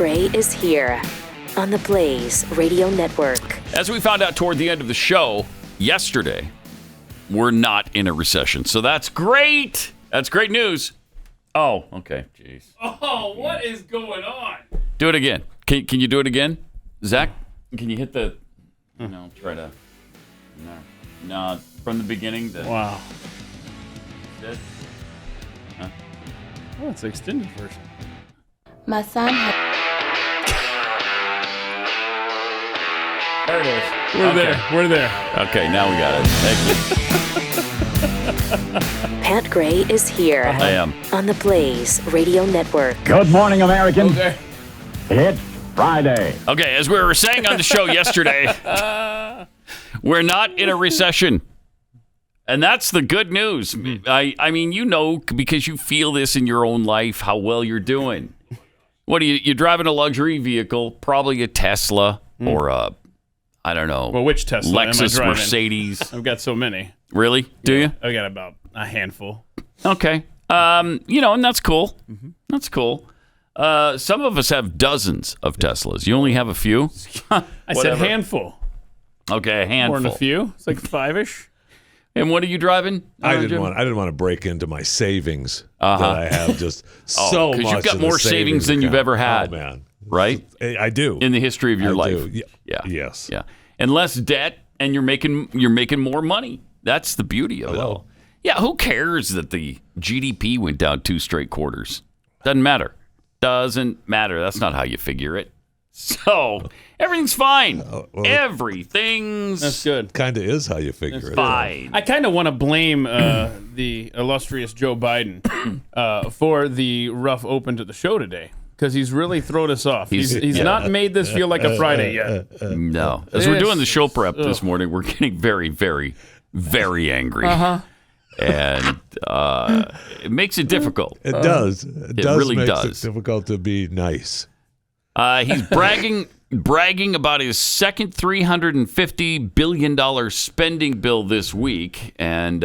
Gray is here on the Blaze Radio Network. As we found out toward the end of the show yesterday, we're not in a recession. So that's great. That's great news. Oh, okay. Jeez. Oh, what is going on? Do it again. Can you do it again? Zach, can you hit the... No, try to... No, from the beginning. Wow. Huh? Oh, it's the extended version. My son had... There it is. We're there. Okay, now we got it. Thank you. Pat Gray is here I am. on the Blaze Radio Network. Good morning, American. Okay. It's Friday. Okay, as we were saying on the show yesterday, we're not in a recession. And that's the good news. I mean, you know, because you feel this in your own life, how well you're doing. What are you're driving a luxury vehicle, probably a Tesla or a, I don't know. Well, which Tesla Lexus, am I driving? Mercedes. I've got so many. Really? Do you? I got about a handful. Okay. And that's cool. That's cool. Some of us have dozens of Teslas. You only have a few? I said Whatever. handful. Okay, a handful. More than a few. It's like 5-ish. And what are you driving? I didn't Jim? want to break into my savings that I have just so much. Because you've got in the more savings than you've account. ever had. Oh man, right? I do. In the history of your I life. do. Yeah. Yes. Yeah. And less debt, and you're making more money. That's the beauty of it all. Yeah. Who cares that the GDP went down 2 straight quarters? Doesn't matter. Doesn't matter. That's not how you figure it. So everything's fine. Everything's That's good. Kind of is how you figure it. fine. I kind of want to blame the illustrious Joe Biden for the rough open to the show today, because he's really thrown us off. He's not made this feel like a Friday yet. No. As we're doing the show prep this morning, we're getting very, very, very angry. And it makes it difficult. It does. It does really makes does. it difficult to be nice. He's bragging about his second $350 billion spending bill this week. And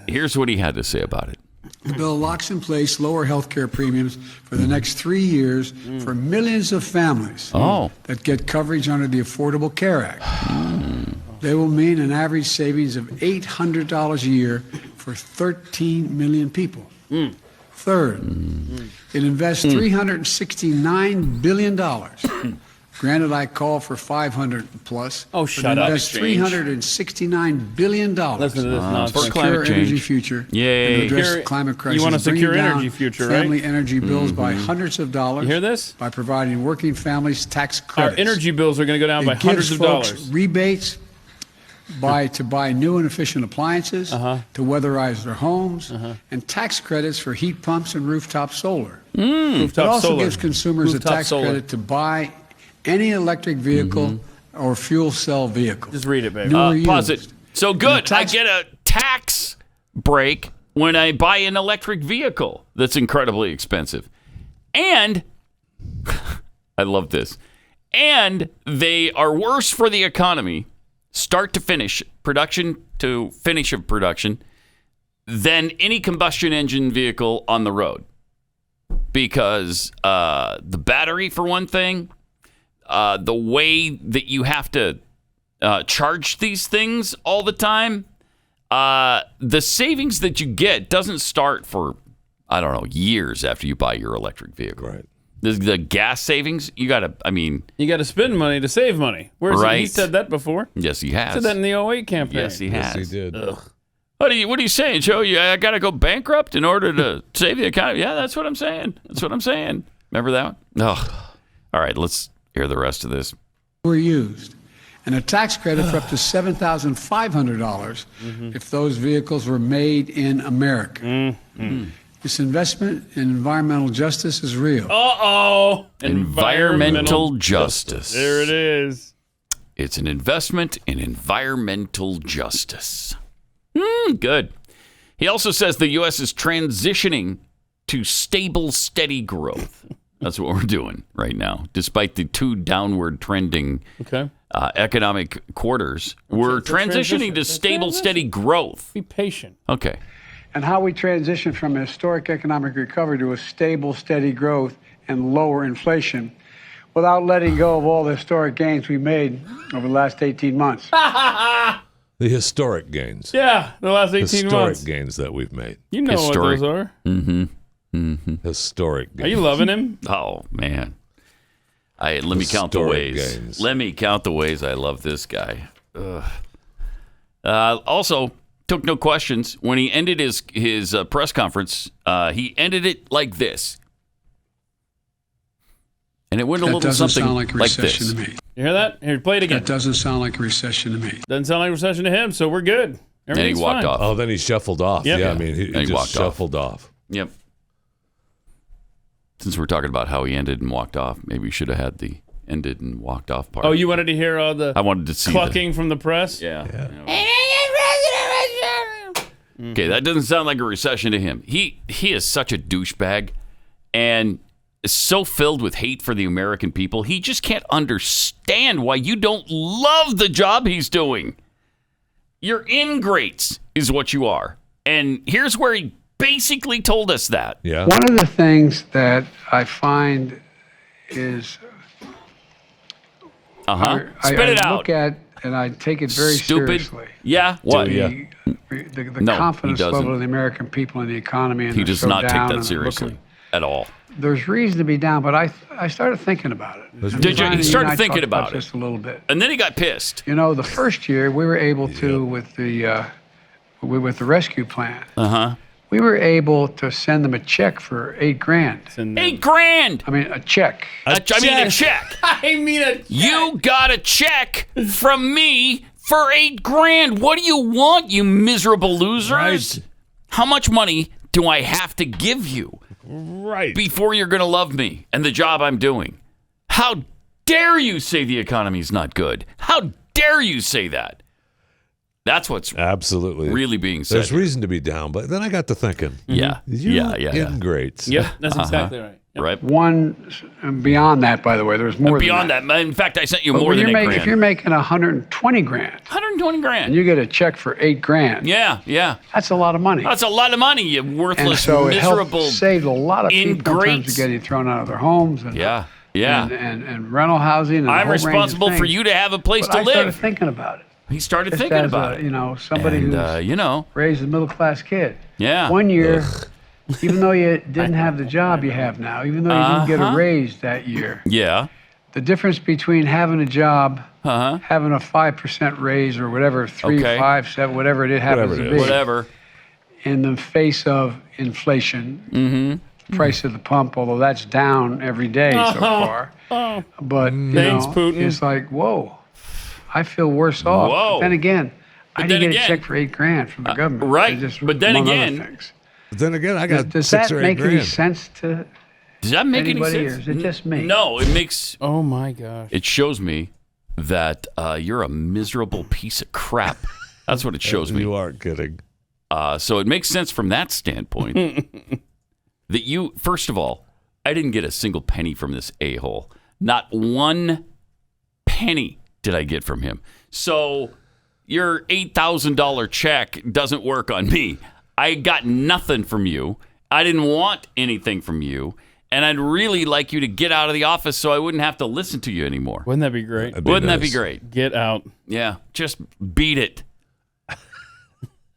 here's what he had to say about it. The bill locks in place lower health care premiums for the next 3 years for millions of families that get coverage under the Affordable Care Act. They will mean an average savings of $800 a year for 13 million people. Third, it invests $369 billion. Granted, I call for 500 plus. Oh, shut up. Invest $369 billion Listen to this nonsense. for a secure energy future Yay. and to address the Secure- climate crisis. you want a bringing secure down energy future, right? family energy bills by hundreds of dollars. You hear this? By providing working families tax Our credits. energy bills are going to go down by It hundreds gives of folks dollars. rebates to buy new and efficient appliances, to weatherize their homes, and tax credits for heat pumps and rooftop solar. It Rooftop also solar. gives consumers Rooftop a tax solar. credit to buy any electric vehicle or fuel cell vehicle. Just read it, baby. New or Pause used. it. So good. I tax- get a tax break when I buy an electric vehicle that's incredibly expensive. And I love this. And they are worse for the economy, start to finish, production to finish of production, than any combustion engine vehicle on the road. Because the battery, for one thing, the way that you have to charge these things all the time, the savings that you get doesn't start for, I don't know, years after you buy your electric vehicle. Right. The gas savings, you got to, You got to spend money to save money. Where's Right. He said that before. yes, he has. Said that in the 08 campaign. Yes, he has. Yes, he did. What are you saying, Joe? I got to go bankrupt in order to save the economy? Yeah, that's what I'm saying. That's what I'm saying. Remember that one? Oh. All right, let's hear the rest of this. Were used, and a tax credit for up to $7,500 if those vehicles were made in America. This investment in environmental justice is real. Uh-oh. Environmental justice. There it is. It's an investment in environmental justice. Good. He also says the U.S. is transitioning to stable, steady growth. That's what we're doing right now. Despite the 2 downward trending economic quarters, we're it's a transitioning transition. to It's a stable, transition. steady growth. Be patient. Okay. And how we transition from a historic economic recovery to a stable, steady growth and lower inflation without letting go of all the historic gains we made over the last 18 months. The historic gains. Yeah, the last 18 months. Historic gains that we've made. You know what those are. Historic gains. Are you loving him? Oh, man. Let me count the ways. Gains. Let me count the ways I love this guy. Also, took no questions. When he ended his press conference, he ended it like this. And it went a little something like a recession to me. You hear that? Here, play it again. That doesn't sound like a recession to me. Doesn't sound like a recession to him, so we're good. And he walked off. Oh, then he shuffled off. Yep. Yeah, I mean, he just walked shuffled off. Yep. Since we're talking about how he ended and walked off, maybe we should have had the ended and walked off part. Oh, you wanted to hear all the I wanted to see clucking from the press? Yeah. Okay, that doesn't sound like a recession to him. He is such a douchebag and is so filled with hate for the American people. He just can't understand why you don't love the job he's doing. You're ingrates is what you are. And here's where he basically told us that. Yeah. One of the things that I find is Spit I it out. look at and I take it very Stupid. seriously. Yeah. What? The No, confidence he doesn't. level of the American people in the economy. And He they're does so not take down that and they're seriously looking- at all. There's reason to be down, but I started thinking about it. Did you? Brian, He started and I thinking talked about it. just a little bit. And then he got pissed. You know, the first year we were able to with the rescue plan. We were able to send them a check for $8,000. $8,000. I mean, a check. I mean a check. I mean a check. You got a check from me for $8,000. What do you want, you miserable losers? Right. How much money do I have to give you Right. before you're going to love me and the job I'm doing? How dare you say the economy's not good? How dare you say that? That's what's Absolutely. really being said. There's reason to be down, but then I got to thinking. Yeah. You Yeah. ingrates. Yep, that's exactly right. Yep. Right. One beyond that, by the way, there's more Beyond than that, in fact, I sent you But more when than $8,000. if you're making $120,000 $120,000. and you get a check for $8,000, Yeah. that's a lot of money. That's a lot of money, you And worthless, so it miserable. helped save a lot of people in terms ingrates. of getting thrown out of their homes and Yeah. and rental housing. And a I'm whole range of responsible for things. you to have a place But to I started live. thinking about it. He started Just thinking as about it. Somebody And, who's raised a middle class kid. Yeah. One year, even though you didn't have the job you have now, even though you didn't get a raise that year, Yeah. the difference between having a job, Uh-huh. having a 5% raise or whatever, 3, Okay. 5, 7, whatever it happens Whatever it to is. be, Whatever. in the face of inflation, price of the pump, although that's down every day so far. But Thanks, Putin. it's like, whoa, I feel worse off. Whoa. But then again, I then didn't get again- a check for $8,000 from the government. right. Just But then among other again- things. But then again, I got Does 6 that or 8 make any grand. sense to Does that make anybody, any or sense? is it just me? No, it makes. Oh my gosh. It shows me that you're a miserable piece of crap. That's what it shows me. You aren't kidding. So it makes sense from that standpoint that you, first of all, I didn't get a single penny from this a-hole. Not one penny did I get from him. So your $8,000 check doesn't work on me. I got nothing from you. I didn't want anything from you. And I'd really like you to get out of the office so I wouldn't have to listen to you anymore. Wouldn't that be great? Wouldn't that be great? Get out. Yeah, just beat it.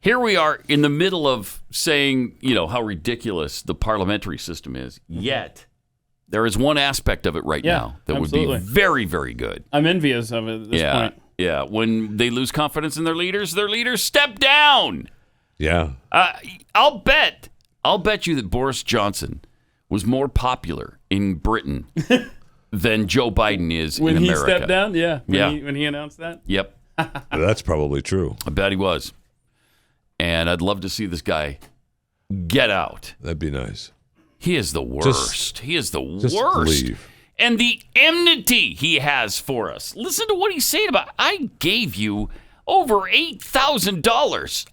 Here we are in the middle of saying, how ridiculous the parliamentary system is. Yet, there is one aspect of it right Yeah, now that absolutely. would be very, very good. I'm envious of it at this point. Yeah. When they lose confidence in their leaders step down. Yeah. I'll bet you that Boris Johnson was more popular in Britain than Joe Biden is When in he America. stepped down, yeah. Yeah. When he announced that. Yep. That's probably true. I bet he was. And I'd love to see this guy get out. That'd be nice. He is the worst. He is the Just worst. leave. And the enmity he has for us. Listen to what he's saying about, I gave you over $8,000.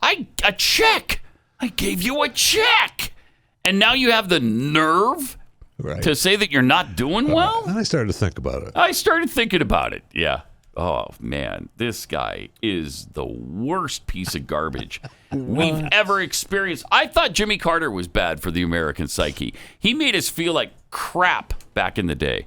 A check. I gave you a check. And now you have the nerve Right. to say that you're not doing well? Then I started to think about it. I started thinking about it. Yeah. Oh, man. This guy is the worst piece of garbage we've ever experienced. I thought Jimmy Carter was bad for the American psyche. He made us feel like crap back in the day.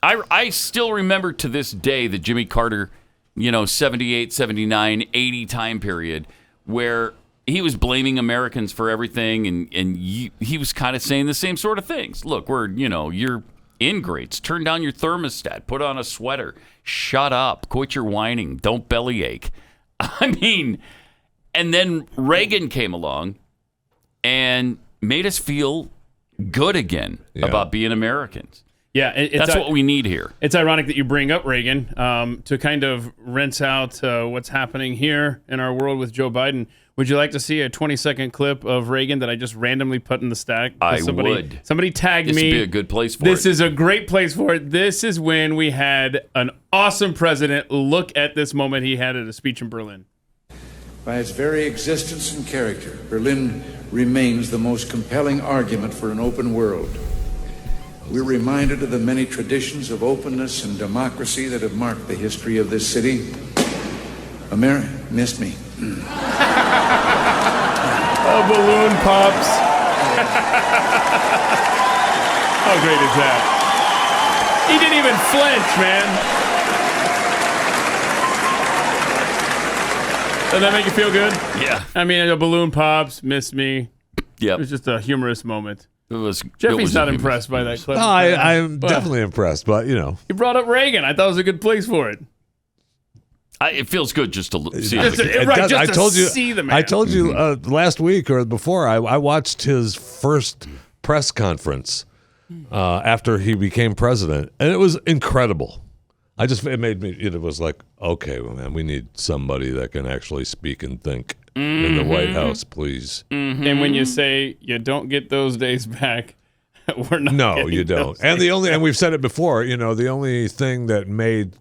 I still remember to this day the Jimmy Carter, 78, 79, 80 time period where he was blaming Americans for everything, and he was kind of saying the same sort of things. Look, you're ingrates. Turn down your thermostat. Put on a sweater. Shut up. Quit your whining. Don't bellyache. I mean, and then Reagan came along and made us feel good again about being Americans. Yeah, that's what we need here. It's ironic that you bring up Reagan to kind of rinse out what's happening here in our world with Joe Biden. Would you like to see a 20-second clip of Reagan that I just randomly put in the stack? I would. Somebody tagged me. This would be a good place for it. This is a great place for it. This is when we had an awesome president. Look at this moment he had at a speech in Berlin. By its very existence and character, Berlin remains the most compelling argument for an open world. We're reminded of the many traditions of openness and democracy that have marked the history of this city. America missed me. Oh, balloon pops. How great is that? He didn't even flinch, man. Does that make you feel good? Yeah. I mean, the balloon pops, missed me. Yep. It was just a humorous moment. Jeffy's not impressed by that clip. No, I'm definitely impressed, but You brought up Reagan. I thought it was a good place for it. It feels good just to see I told you, see the man. I told you last week or before, I watched his first press conference after he became president, and it was incredible. It was like, okay, well, man, we need somebody that can actually speak and think in the White House, please. Mm-hmm. And when you say you don't get those days back, we're not. No, you don't. And we've said it before, the only thing that made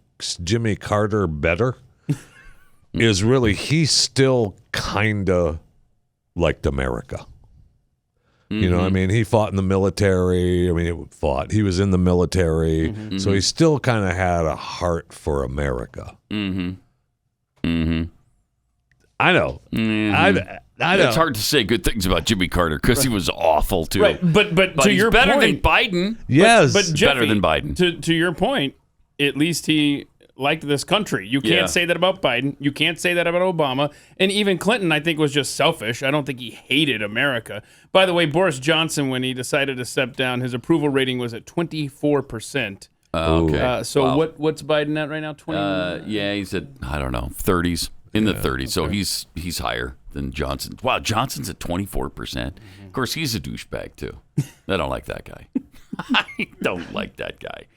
Jimmy Carter better is really he still kind of liked America. Mm-hmm. He fought in the military. He was in the military. Mm-hmm. So he still kind of had a heart for America. Mm-hmm. Mm-hmm. I know. Mm-hmm. I know. It's hard to say good things about Jimmy Carter because he was awful, too. Right. But to your better point, than Biden. Yes. But Jeffy, better than Biden. To your point, at least he liked this country. You can't say that about Biden. You can't say that about Obama. And even Clinton, I think, was just selfish. I don't think he hated America. By the way, Boris Johnson, when he decided to step down, his approval rating was at 24%. Okay. So wow. what's Biden at right now? 20? He's at, I don't know, 30s. In the 30s. So he's higher than Johnson. Wow, Johnson's at 24%. Mm-hmm. Of course, he's a douchebag, too. I don't like that guy. I don't like that guy.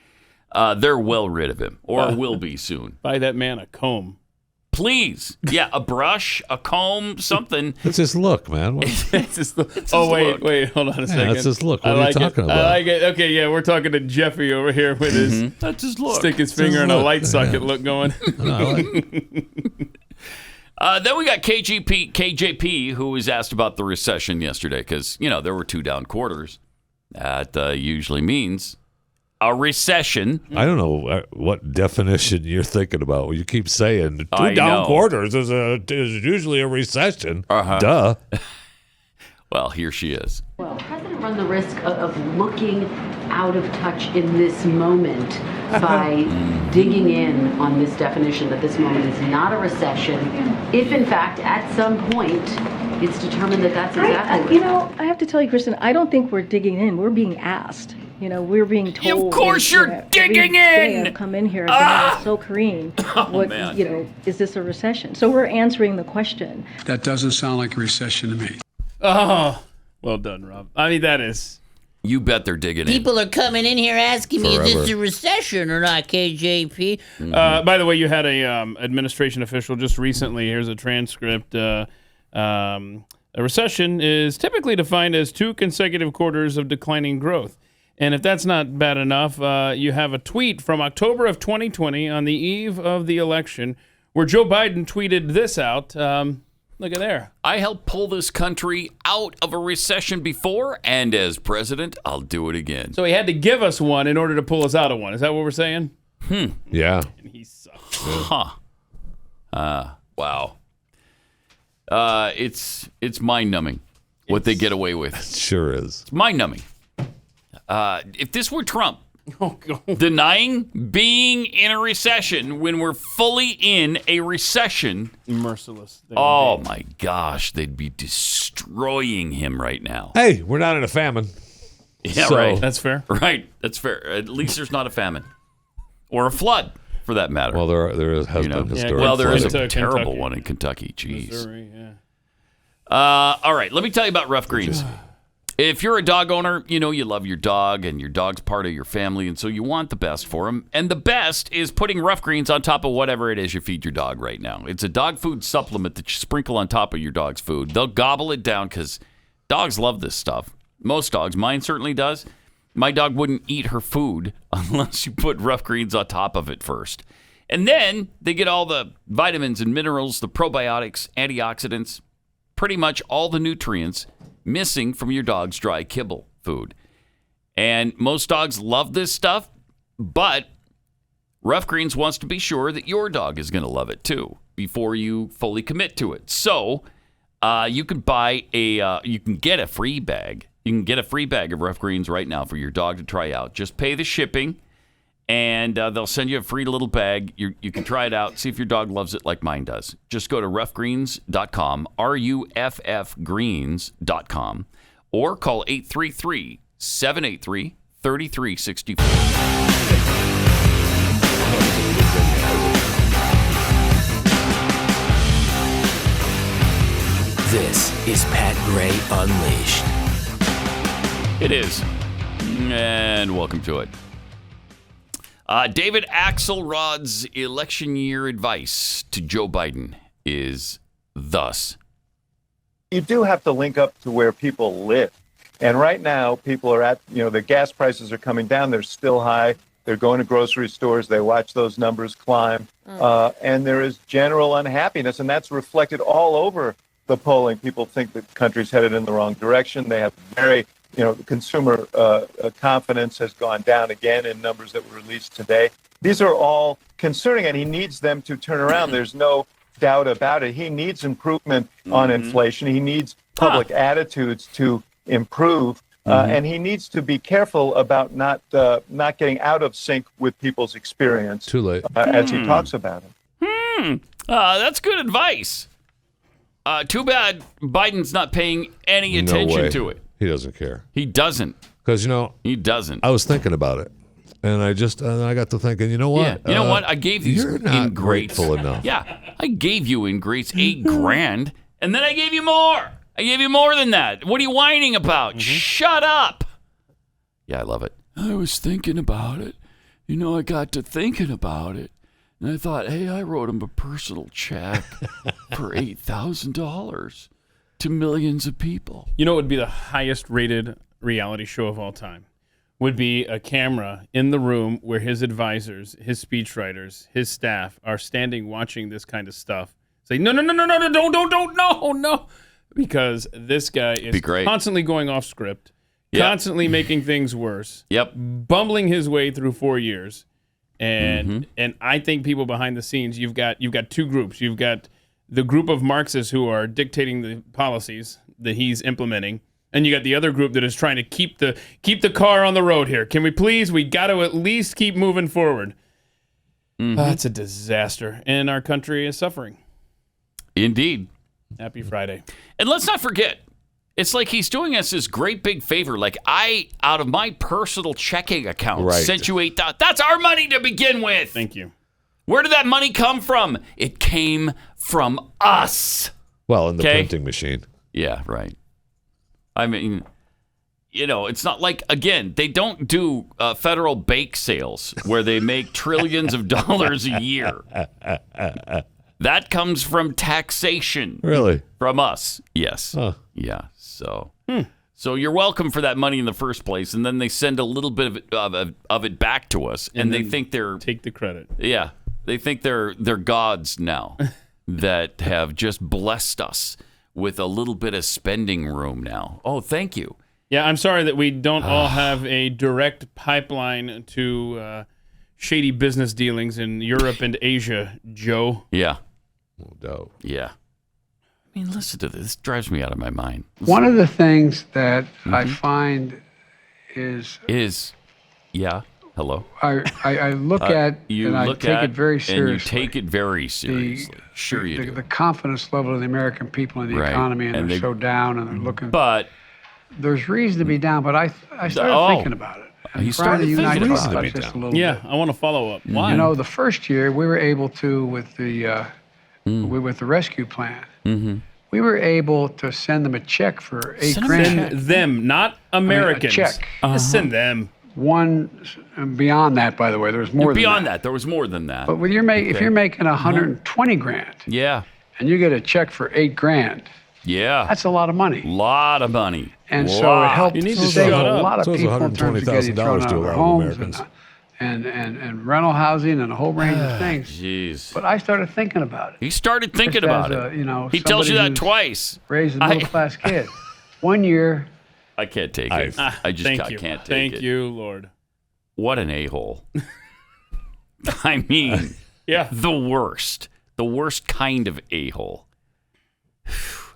They're well rid of him, or will be soon. Buy that man a comb. Please. Yeah, a brush, a comb, something. It's his look, man. It's his look. Wait, hold on a second. That's his look. What are you talking about? I like it. Okay, yeah, we're talking to Jeffy over here with his that's his look. Stick his finger in a light socket look going. Then we got KJP, who was asked about the recession yesterday because, there were 2 down quarters. That usually means a recession. I don't know what definition you're thinking about. You keep saying 2 down quarters is usually a recession. Uh-huh. Duh. Well, here she is. Well, the president runs the risk of looking out of touch in this moment by digging in on this definition that this moment is not a recession, if in fact at some point it's determined that that's exactly I have to tell you, Kristen, I don't think we're digging in. We're being asked. We're being told. Of course you're digging in! I've come in here, I've been so Karine. Is this a recession? So we're answering the question. That doesn't sound like a recession to me. Oh, well done, Rob. That is. You bet they're digging in. People are coming in here asking me, is this a recession or not, KJP? Mm-hmm. By the way, you had a administration official just recently. Here's a transcript. A recession is typically defined as 2 consecutive quarters of declining growth. And if that's not bad enough, you have a tweet from October of 2020 on the eve of the election where Joe Biden tweeted this out. Look at there. I helped pull this country out of a recession before, and as president, I'll do it again. So he had to give us one in order to pull us out of one. Is that what we're saying? Yeah. And he sucks. Huh. Wow. It's mind-numbing what they get away with. It sure is. It's mind-numbing. If this were Trump, Oh, God. Denying being in a recession when we're fully in a recession. Merciless. Oh, my gosh. They'd be destroying him right now. Hey, we're not in a famine. Yeah, So- right. That's fair. Right. That's fair. At least there's not a famine. Or a flood, for that matter. Well, there has been historic well, there is a flooding. terrible Kentucky. one in Kentucky. Jeez. Missouri, yeah. All right, let me tell you about Rough Greens. If you're a dog owner, you know you love your dog, and your dog's part of your family, and so you want the best for him. And the best is putting Rough Greens on top of whatever it is you feed your dog right now. It's a dog food supplement that you sprinkle on top of your dog's food. They'll gobble it down because dogs love this stuff. Most dogs. Mine certainly does. My dog wouldn't eat her food unless you put Rough Greens on top of it first. And then they get all the vitamins and minerals, the probiotics, antioxidants, pretty much all the nutrients missing from your dog's dry kibble food. And most dogs love this stuff, but Rough Greens wants to be sure that your dog is going to love it too before you fully commit to it. So you can get a free bag. You can get a free bag of Rough Greens right now for your dog to try out. Just pay the shipping, and they'll send you a free little bag. You can try it out, see if your dog loves it like mine does. Just go to roughgreens.com, RUFFgreens.com, or call 833-783-3364. This is Pat Gray Unleashed. It is. And welcome to it. David Axelrod's election year advice to Joe Biden is thus. You do have to link up to where people live. And right now, people are at, the gas prices are coming down. They're still high. They're going to grocery stores. They watch those numbers climb. And there is general unhappiness, and that's reflected all over the polling. People think the country's headed in the wrong direction. They have very, consumer confidence has gone down again in numbers that were released today. These are all concerning, and he needs them to turn around. There's no doubt about it. He needs improvement on inflation. He needs public attitudes to improve, and he needs to be careful about not getting out of sync with people's experience. Too late. As he talks about it. That's good advice. Too bad Biden's not paying any attention to it. He doesn't care. He doesn't. Because, he doesn't. I was thinking about it. And I got to thinking, you know what? Yeah. You know what? I gave you you're not grateful enough. Yeah. I gave you in Grace $8,000, and then I gave you more. I gave you more than that. What are you whining about? Shut up. Yeah, I love it. I was thinking about it. I got to thinking about it. And I thought, hey, I wrote him a personal check for $8,000 to millions of people. You know what would be the highest rated reality show of all time? Would be a camera in the room where his advisors, his speechwriters, his staff are standing watching this kind of stuff. Say, no, don't. Because this guy is constantly going off script, constantly making things worse. Bumbling his way through 4 years. And I think people behind the scenes, you've got two groups. You've got the group of Marxists who are dictating the policies that he's implementing, and you got the other group that is trying to keep the car on the road here. Can we please? We got to at least keep moving forward. That's a disaster, and our country is suffering. Indeed. Happy Friday. And let's not forget, it's like he's doing us this great big favor. Like, I, out of my personal checking account, sent you $8,000. That's our money to begin with. Thank you. Where did that money come from? It came from us. Well, in the printing machine. Yeah, right. I mean, it's not like, again, they don't do federal bake sales where they make trillions of dollars a year. That comes from taxation. Really? From us. Yes. Huh. Yeah. So you're welcome for that money in the first place, and then they send a little bit of it back to us, and they think they're take the credit. Yeah. They think they're gods now that have just blessed us with a little bit of spending room now. Oh, thank you. Yeah, I'm sorry that we don't all have a direct pipeline to shady business dealings in Europe and Asia, Joe. Yeah. No doubt. Yeah. I mean, listen to this. This drives me out of my mind. One of the things that I find is Hello. I look at and I take it very seriously. And you take it very seriously. Sure you do. The confidence level of the American people in the economy, and they're so down, and they're looking. But there's reason to be down. But I started thinking about it. You started thinking about it. Yeah, I want to follow up. Why? You know, the first year we were able to, with the rescue plan, we were able to send them a check for $8,000. Send them, not Americans. I mean, a check. Just send them. One beyond that, by the way, there was more. Beyond that, there was more than that. But if you're making $120,000, yeah, and you get a check for $8,000, yeah, that's a lot of money. Lot of money. And so it helped save a lot of people in terms of getting thrown out of their homes and rental housing and a whole range of things. Jeez. But I started thinking about it. He started thinking about it. He tells you that twice. Raised a middle-class kid. 1 year. I can't take it. I just can't take it. Thank you, Lord. What an a-hole. I mean, yeah, the worst kind of a-hole.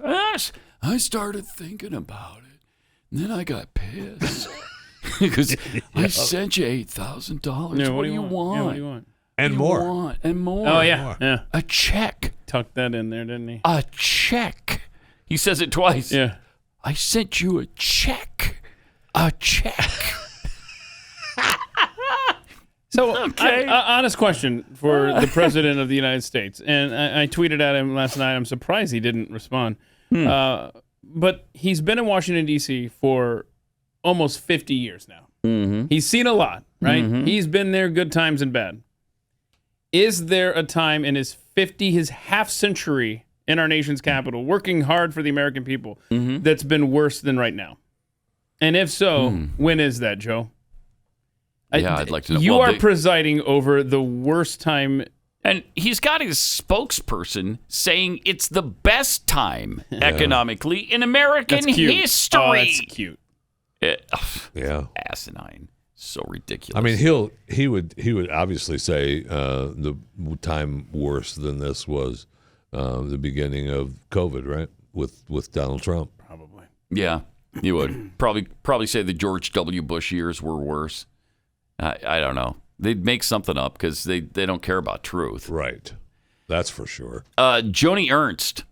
I started thinking about it, and then I got pissed because I sent you $8,000. Yeah, what do you want? Yeah, what do you want? And more. And more. Oh, yeah. Yeah. A check. Tucked that in there, didn't he? A check. He says it twice. Yeah. I sent you a check. A check. So, honest question for the President of the United States. And I tweeted at him last night. I'm surprised he didn't respond. But he's been in Washington, D.C. for almost 50 years now. Mm-hmm. He's seen a lot, right? Mm-hmm. He's been there, good times and bad. Is there a time in his half century in our nation's capital, working hard for the American people, that's been worse than right now? And if so, when is that, Joe? Yeah, I'd like to know. You are presiding over the worst time. And he's got his spokesperson saying it's the best time economically in American history. Oh, that's cute. Yeah. Asinine. So ridiculous. I mean, he would obviously say the time worse than this was the beginning of COVID, right? With Donald Trump. Probably. Yeah, he would probably say the George W. Bush years were worse. I don't know. They'd make something up because they don't care about truth. Right. That's for sure. Joni Ernst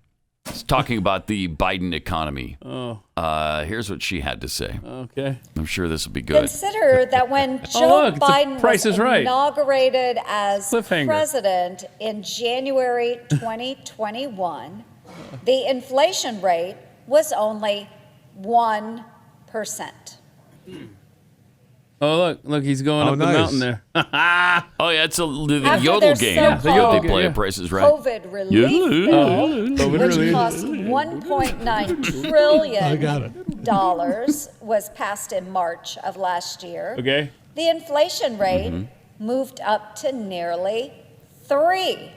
is talking about the Biden economy. Oh. Here's what she had to say. Okay. I'm sure this will be good. Consider that when Joe Biden was inaugurated as president in January 2021, the inflation rate was only 1%. Oh, look, he's going up the mountain there. Oh, yeah, it's the yodel game. The yodel they play at Prices Right. COVID relief bill, which cost $1.9 trillion, was passed in March of last year. Okay. The inflation rate moved up to nearly 3%.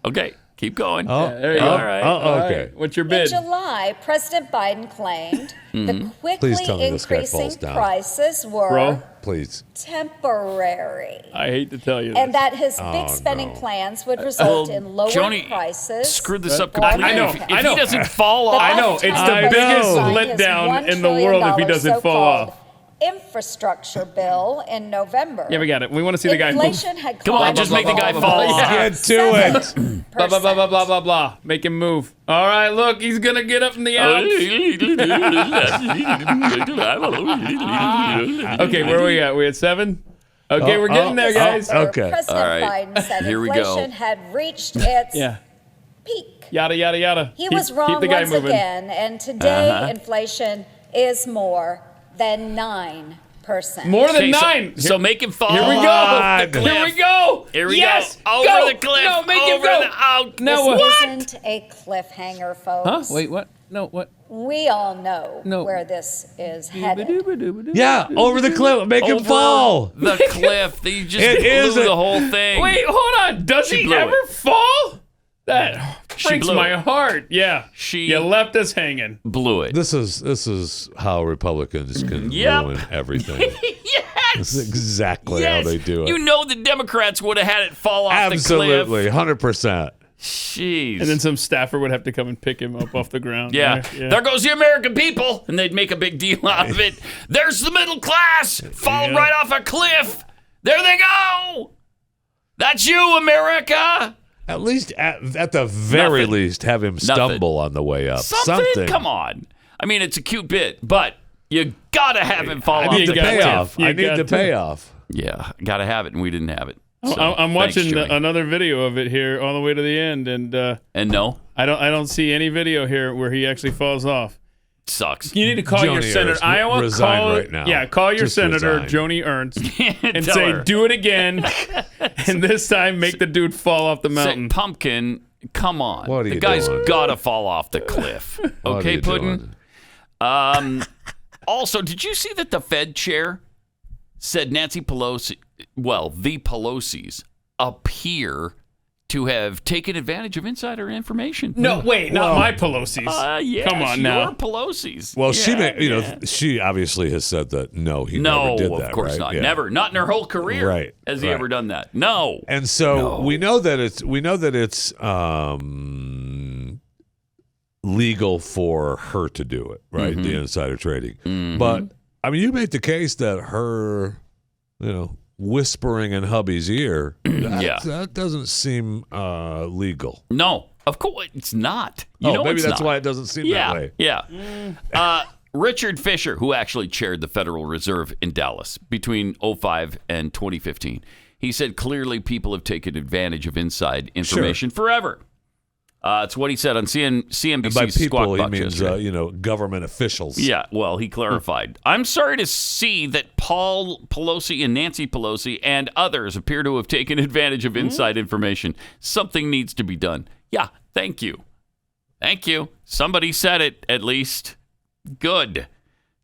Okay. Keep going. There you go. All right. Okay. What's your bid? In July, President Biden claimed the quickly increasing prices were temporary. I hate to tell you and that his big spending plans would result in lower prices. Screwed this up completely. I know. If he doesn't fall off. I know. It's the biggest letdown in the world if he doesn't fall off. Infrastructure bill in November. Yeah, we got it. We want to see the guy move. Inflation had Come on, just make the guy fall off. Get to it. Blah, blah, blah, blah, blah, blah, blah. Make him move. All right, look, he's going to get up from the Alps. Okay, where are we at? We at 7? Okay, we're getting there, guys. Okay. President Biden said inflation had reached its peak. Yada, yada, yada. He was wrong once again, and today inflation is more than 9%. More than 9. So make him fall. Here we go. Here we go. Here we yes. go. Over the cliff. No, make him go. No, this isn't a cliffhanger, folks. Huh? Wait, what? No, what? We all know where this is headed. Yeah, over the cliff. Make him fall. The cliff. You just blew the whole thing. Wait, hold on. Does he ever fall? That breaks my heart. Yeah, you left us hanging. Blew it. This is how Republicans can ruin everything. Yes, this is exactly how they do it. You know the Democrats would have had it fall off the cliff. Absolutely, 100%. Jeez. And then some staffer would have to come and pick him up off the ground. Yeah. Yeah. There goes the American people. And they'd make a big deal out of it. There's the middle class. Falling right off a cliff. There they go. That's you, America. At least, at the very least, have him stumble on the way up. Something. Come on. I mean, it's a cute bit, but you got to have him fall off the payoff. I need the payoff. Yeah, got to have it, and we didn't have it. So, I'm watching another video of it here all the way to the end, and no, I don't see any video here where he actually falls off. Sucks. You need to call your senator. Iowa, resign right now. Yeah, call your Just senator, resign. Joni Ernst, and say, do it again, and this time make the dude fall off the mountain. Say, Pumpkin, come on. What are you the guy's doing? got to fall off the cliff. Okay, Puddin'? Also, did you see that the Fed chair said Nancy Pelosi, the Pelosi's appear to have taken advantage of insider information? No, wait, not my Pelosi's. Yes, Come on now. your Pelosi's. Well, she obviously has said that he never did that. No, of course right? not. Yeah. Never. Not in her whole career. Right. Has he ever done that? No. And so we know that it's legal for her to do it, right? Mm-hmm. The insider trading. But I mean, you make the case that her, whispering in hubby's ear, that doesn't seem legal. No, of course it's not. Maybe it's that's not. why it doesn't seem that way. Yeah. Richard Fisher, who actually chaired the Federal Reserve in Dallas between 2005 and 2015, he said clearly people have taken advantage of inside information forever. It's what he said on CNBC's And by people, Squawk he Box means yesterday. government officials. Yeah, well, he clarified. I'm sorry to see that Paul Pelosi and Nancy Pelosi and others appear to have taken advantage of inside information. Something needs to be done. Yeah, thank you. Thank you. Somebody said it, at least. Good.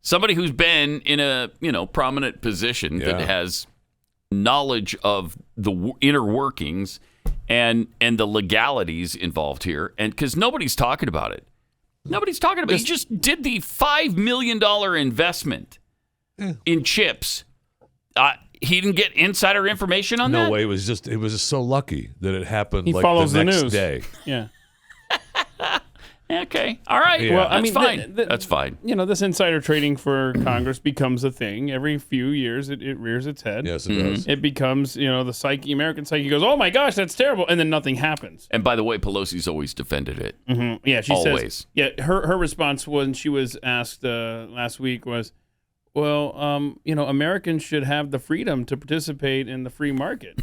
Somebody who's been in a, prominent position that has knowledge of the inner workings and the legalities involved here, and because nobody's talking about it. Nobody's talking about it. He just did the $5 million investment in chips. He didn't get insider information on that? No way. It was just so lucky that it happened He like follows the the next news. day. Yeah. Okay. All right. Yeah. Well, I that's mean, fine. That's fine. This insider trading for Congress becomes a thing. Every few years, it rears its head. Yes, it does. It becomes, the American psyche goes, oh my gosh, that's terrible. And then nothing happens. And by the way, Pelosi's always defended it. Mm-hmm. Yeah, she always. says. Yeah, her response when she was asked last week was, well, Americans should have the freedom to participate in the free market.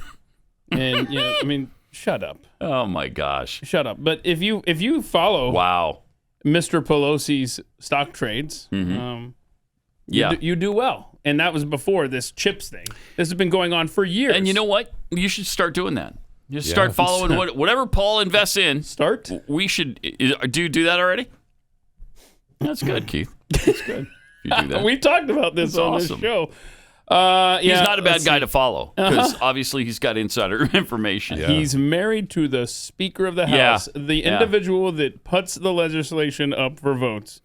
And, shut up. Oh my gosh. Shut up. But if you follow Mr. Pelosi's stock trades, you do well. And that was before this chips thing. This has been going on for years. And you know what? You should start doing that. Just start following whatever Paul invests in. Start. We should. Do you do that already? That's good, Keith. That's good. You do that. We talked about this on awesome. this show. He's not a bad guy to follow because obviously he's got insider information. Yeah. He's married to the Speaker of the House, the individual that puts the legislation up for votes.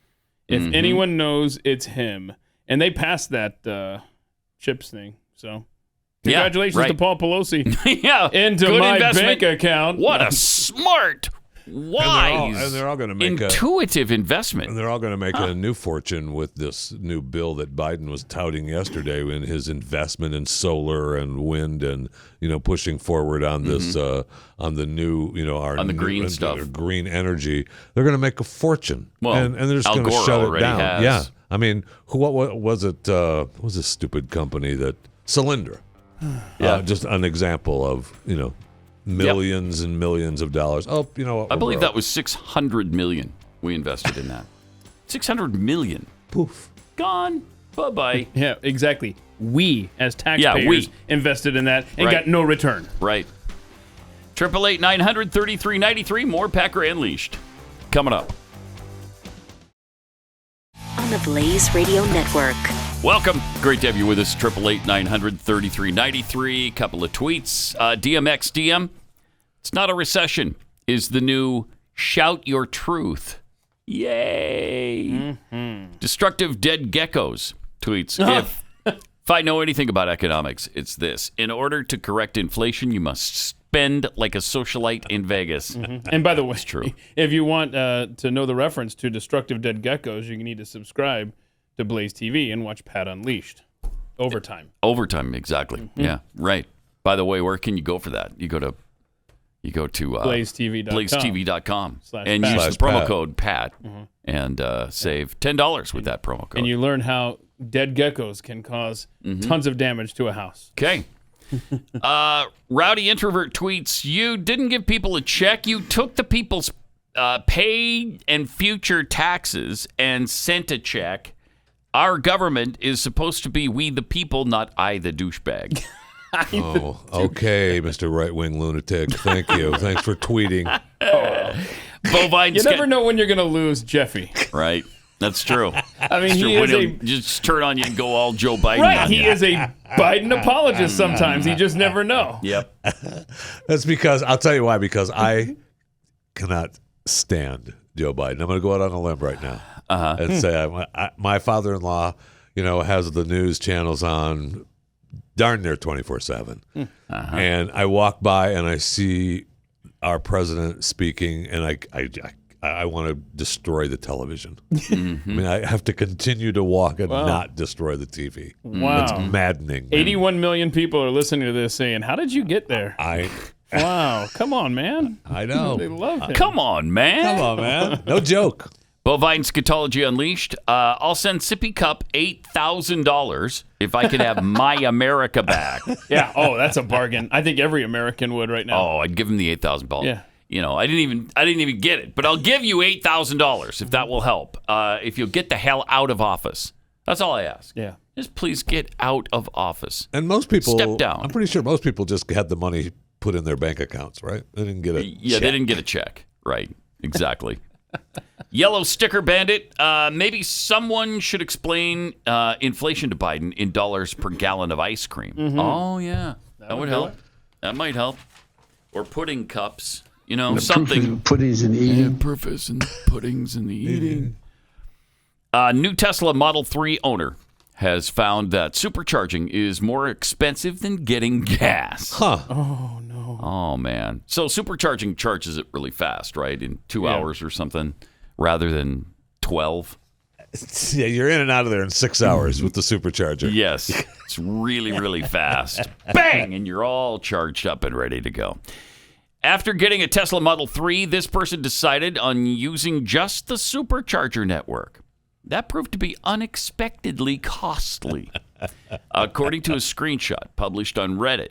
If anyone knows, it's him. And they passed that chips thing. So congratulations to Paul Pelosi. Into good my investment. bank account. What a smart, wise, and they're all going to make intuitive investment. And they're all going to make a new fortune with this new bill that Biden was touting yesterday in his investment in solar and wind and pushing forward on this on the new on the green stuff, green energy. They're going to make a fortune. Well, and they're just going to shut it down. Has. Yeah, I mean, what was it? What was this stupid company that Cylinder? Just an example of millions and millions of dollars. Oh, what? I believe that was $600 million we invested in that. $600 million. Poof. Gone. Bye-bye. Yeah, exactly. We, as taxpayers, invested in that and got no return. Right. 888-900-3393. More Packer Unleashed. Coming up. On the Blaze Radio Network. Welcome. Great to have you with us. 888-900-3393. Couple of tweets. DMX DM. It's not a recession is the new shout your truth. Yay. Destructive Dead Geckos tweets. If I know anything about economics, it's this. In order to correct inflation, you must spend like a socialite in Vegas. Mm-hmm. And by the way, it's true. If you want to know the reference to destructive dead geckos, you need to subscribe to Blaze TV and watch Pat Unleashed. Overtime. Overtime, exactly. Mm-hmm. Yeah, right. By the way, where can you go for that? You go to blazetv.com and use the promo code PAT and save $10 with that promo code. And you learn how dead geckos can cause tons of damage to a house. Okay. Rowdy Introvert tweets, you didn't give people a check. You took the people's paid and future taxes and sent a check. Our government is supposed to be we the people, not I the douchebag. Oh, okay, Mr. Right-Wing Lunatic. Thank you. Thanks for tweeting. Bovine. You never know when you're going to lose Jeffy. Right. That's true. I mean, he is just turn on you and go all Joe Biden. Right. On He you. is a Biden apologist sometimes. You just never know. Yep. That's because, I'll tell you why, because I cannot stand Joe Biden. I'm going to go out on a limb right now and say my father-in-law, has the news channels on darn near 24/7. And I walk by and I see our president speaking, and I want to destroy the television. I mean, I have to continue to walk and not destroy the TV. Wow. It's maddening. 81 million people are listening to this saying, how did you get there? Wow. Come on, man. I know. They love him. Come on, man. No joke. Bovine Scatology Unleashed. I'll send Sippy Cup $8,000 if I could have my America back. Yeah. Oh, that's a bargain. I think every American would right now. Oh, I'd give him the $8,000. Yeah. I didn't even get it, but I'll give you $8,000 if that will help. If you'll get the hell out of office. That's all I ask. Yeah. Just please get out of office. And most people step down. I'm pretty sure most people just had the money put in their bank accounts, right? They didn't get a check. They didn't get a check. Right. Exactly. Yellow Sticker Bandit. Maybe someone should explain inflation to Biden in dollars per gallon of ice cream. Oh, yeah. That would help. That might help. Or pudding cups. Something. Puddings in the eating. Yeah, purpose and puddings in the eating. New Tesla Model 3 owner has found that supercharging is more expensive than getting gas. Huh. Oh, no. Oh, man. So supercharging charges it really fast, right? In 2 hours or something, rather than 12. Yeah, you're in and out of there in 6 hours with the supercharger. Yes. It's really, really fast. Bang! And you're all charged up and ready to go. After getting a Tesla Model 3, this person decided on using just the supercharger network. That proved to be unexpectedly costly. According to a screenshot published on Reddit,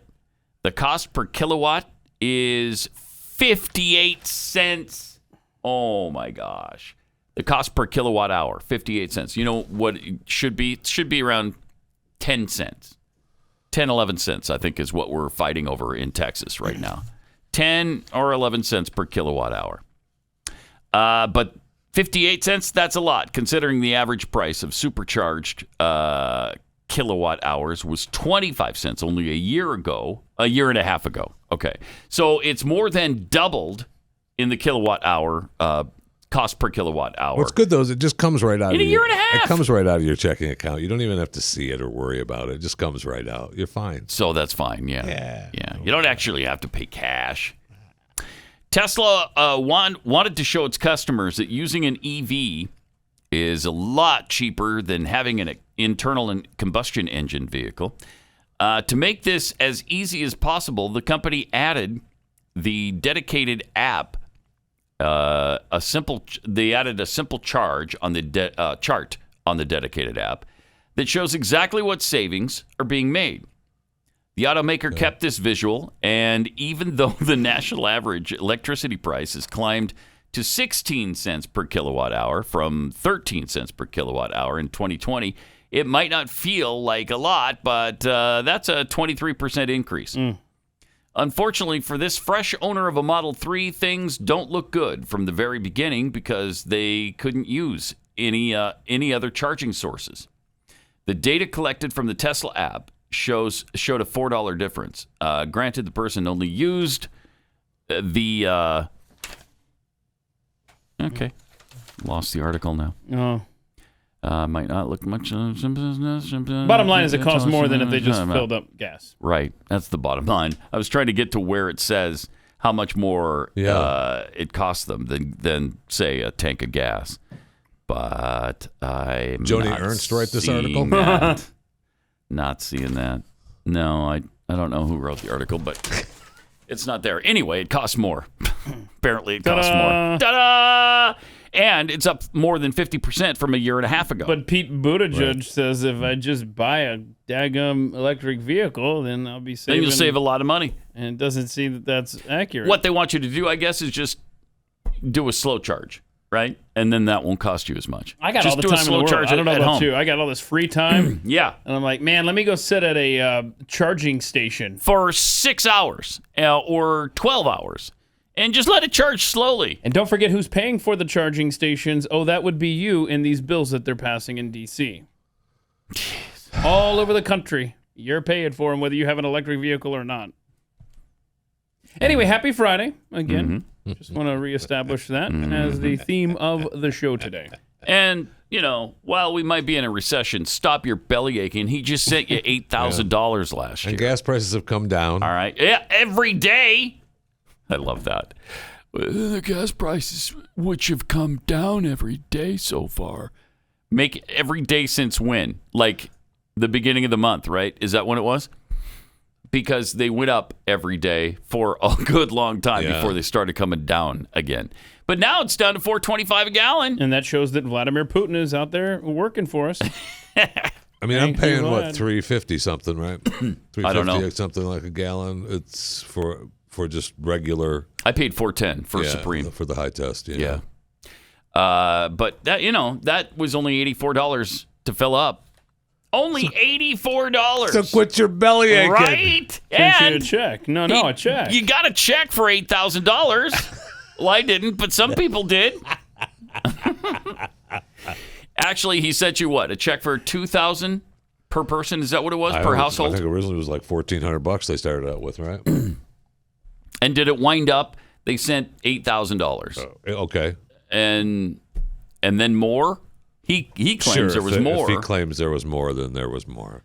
the cost per kilowatt is 58 cents. Oh, my gosh. The cost per kilowatt hour, 58 cents. You know what it should be? It should be around 10 cents. 10, 11 cents, I think, is what we're fighting over in Texas right now. 10 or 11 cents per kilowatt hour. But 58 cents, that's a lot, considering the average price of supercharged kilowatt hours was 25 cents only a year and a half ago. Okay. So it's more than doubled in the kilowatt hour, cost per kilowatt hour. What's good, though, is it just comes right out in a year and a half. It comes right out of your checking account. You don't even have to see it or worry about it. It just comes right out. You're fine. So that's fine, yeah. You don't actually have to pay cash. Tesla wanted to show its customers that using an EV is a lot cheaper than having an internal and combustion engine vehicle. To make this as easy as possible, the company added the dedicated app. They added a simple chart on the dedicated app that shows exactly what savings are being made. The automaker kept this visual, and even though the national average electricity price has climbed to 16 cents per kilowatt hour from 13 cents per kilowatt hour in 2020, it might not feel like a lot, but that's a 23% increase. Unfortunately, for this fresh owner of a Model 3, things don't look good from the very beginning because they couldn't use any other charging sources. The data collected from the Tesla app showed a $4 difference. Granted, the person only used the... Okay. Lost the article now. Might not look much. Bottom line is it costs more than if they just filled up gas. Right. That's the bottom line. I was trying to get to where it says how much more it costs them than say, a tank of gas. But I'm Joni not Ernst write this article? Not seeing that. No, I don't know who wrote the article, but it's not there. Anyway, it costs more. Apparently, it costs more. Ta-da! And it's up more than 50% from a year and a half ago. But Pete Buttigieg says if I just buy a daggum electric vehicle, then I'll be saving. Then you'll save a lot of money. And it doesn't seem that that's accurate. What they want you to do, I guess, is just do a slow charge, right? And then that won't cost you as much. I got just all the time in the world. I don't know about home. you. I got all this free time. Yeah. And I'm like, man, let me go sit at a charging station. For 6 hours or 12 hours. And just let it charge slowly. And don't forget who's paying for the charging stations. Oh, that would be you in these bills that they're passing in D.C. Jeez. All over the country. You're paying for them whether you have an electric vehicle or not. Anyway, happy Friday. Again, just want to reestablish that as the theme of the show today. And, while we might be in a recession, stop your belly aching. He just sent you $8,000 last year. And gas prices have come down. All right. Yeah, every day. I love that. The gas prices, which have come down every day so far. Make every day since when? Like the beginning of the month, right? Is that when it was? Because they went up every day for a good long time before they started coming down again. But now it's down to $4.25 a gallon. And that shows that Vladimir Putin is out there working for us. I mean, I'm paying, $3.50 something, right? $3.50 I don't know. Something like a gallon. It's for just regular. I paid $4.10 for Supreme. For the high test, yeah. But that that was only $84 to fill up. Only $84. So quit your belly aching. Right? And a check. No, a check. You got a check for $8,000. Well, I didn't, but some people did. Actually, he sent you what? A check for $2,000 per person? Is that what it was per household? I think originally it was like $1,400 they started out with, right? And did it wind up? They sent $8,000. Okay. And then more? He claims there was more. If he claims there was more, then there was more.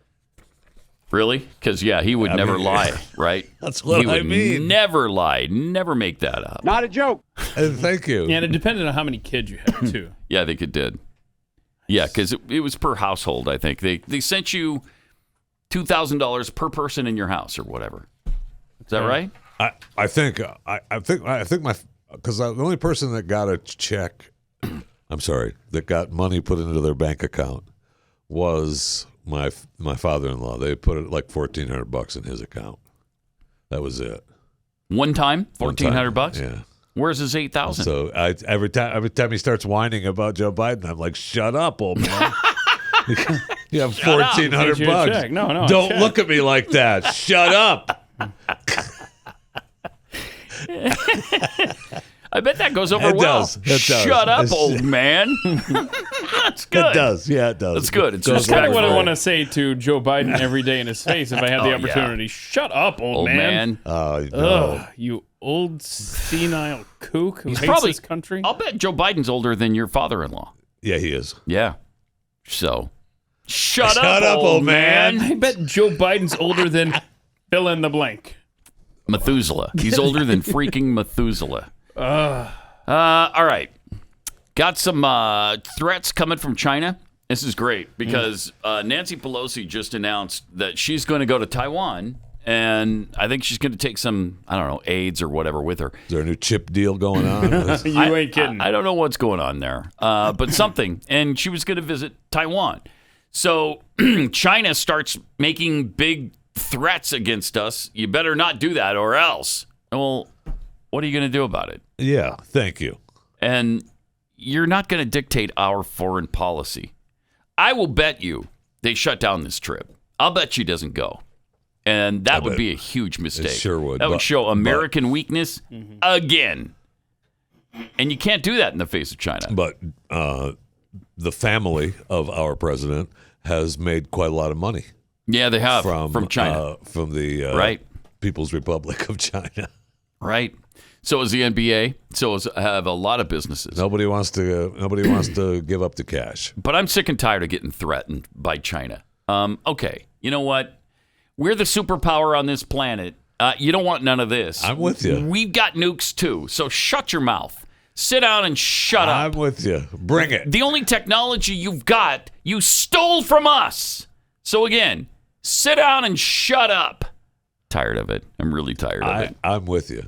Really? Because, he would never lie, right? That's what I mean. He would never lie. Never make that up. Not a joke. Thank you. Yeah, and it depended on how many kids you had, too. Yeah, I think it did. Yeah, because it was per household, I think. They sent you $2,000 per person in your house or whatever. Is that right? I think my, because the only person that got a check, that got money put into their bank account was my father-in-law. They put it like $1,400 in his account. That was it. One time, $1,400. Yeah. Where's his $8,000? So every time he starts whining about Joe Biden, I'm like, shut up, old man. You have $1,400. No, don't look at me like that. Shut up. I bet that goes over It well. does. It does. Shut up, old man. That's good. It does. Yeah, it does. That's good. It's That's kind of what I want to say to Joe Biden every day in his face if I had the opportunity. Yeah. Shut up, old man. Oh, no. Ugh, you old senile kook who hates this country. I'll bet Joe Biden's older than your father-in-law. Yeah, he is. Yeah. So, shut up, old man. I bet Joe Biden's older than fill in the blank. Methuselah. He's older than freaking Methuselah. All right. Got some threats coming from China. This is great because Nancy Pelosi just announced that she's going to go to Taiwan, and I think she's going to take some, aids or whatever with her. Is there a new chip deal going on? You ain't kidding. I don't know what's going on there, but something. And she was going to visit Taiwan. So China starts making big threats against us. You better not do that or else. Well, what are you going to do about it? Yeah, thank you. And you're not going to dictate our foreign policy. I will bet you they shut down this trip. I'll bet she doesn't go. And that would be a huge mistake. It sure would. That would show American weakness again. And you can't do that in the face of China. But the family of our president has made quite a lot of money. Yeah, they have from China. From the People's Republic of China. Right. So is the NBA. So have a lot of businesses. Nobody wants to give up the cash. But I'm sick and tired of getting threatened by China. Okay, you know what? We're the superpower on this planet. You don't want none of this. I'm with you. We've got nukes too. So shut your mouth. Sit down and shut up. I'm with you. Bring it. The only technology you've got, you stole from us. So again, sit down and shut up. Tired of it. I'm really tired of it. I'm with you.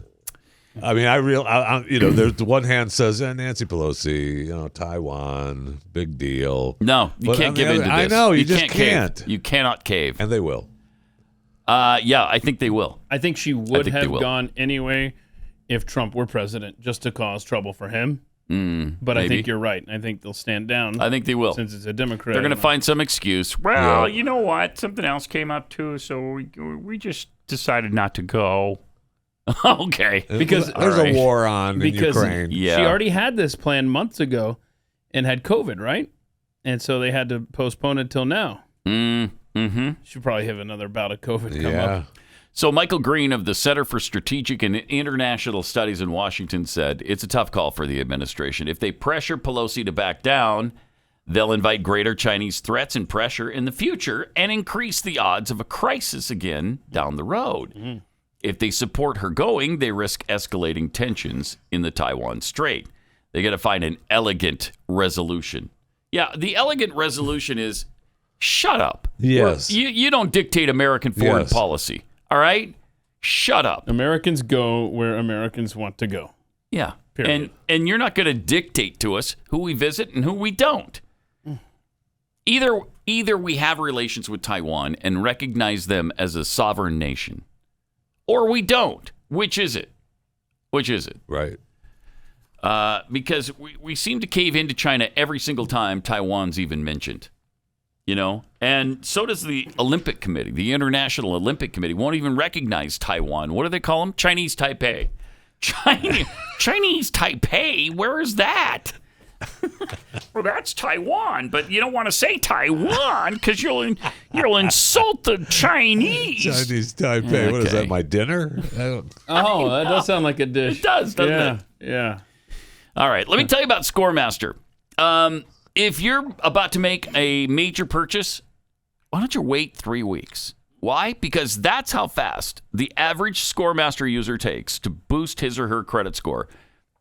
I mean, there's the one hand says, Nancy Pelosi, Taiwan, big deal. No, you can't give in to this. I know, you just can't. You cannot cave. And they will. Yeah, I think they will. I think she would have gone anyway if Trump were president, just to cause trouble for him. But maybe. I think you're right. I think they'll stand down. I think they will. Since it's a Democrat. They're going to find some excuse. Well, you know what? Something else came up too, so we just decided not to go. Okay. Because there's a war on in Ukraine. Yeah. She already had this plan months ago and had COVID, right? And so they had to postpone it till now. Mm-hmm. She'll probably have another bout of COVID come up. So Michael Green of the Center for Strategic and International Studies in Washington said it's a tough call for the administration. If they pressure Pelosi to back down, they'll invite greater Chinese threats and pressure in the future and increase the odds of a crisis again down the road. Mm-hmm. If they support her going, they risk escalating tensions in the Taiwan Strait. They got to find an elegant resolution. Yeah, the elegant resolution is shut up. Yes. You don't dictate American foreign policy. All right? Shut up. Americans go where Americans want to go. Yeah. Period. And you're not going to dictate to us who we visit and who we don't. Either we have relations with Taiwan and recognize them as a sovereign nation, or we don't. Which is it? Right. Because we seem to cave into China every single time Taiwan's even mentioned. And so does the Olympic Committee. The International Olympic Committee won't even recognize Taiwan. What do they call them? Chinese Taipei. Chinese Taipei? Where is that? Well, that's Taiwan, but you don't want to say Taiwan because you'll insult the Chinese. Chinese Taipei. Okay. What is that, my dinner? That does sound like a dish. It does, doesn't it? Yeah. All right, let me tell you about Scoremaster. If you're about to make a major purchase, why don't you wait 3 weeks? Why? Because that's how fast the average Scoremaster user takes to boost his or her credit score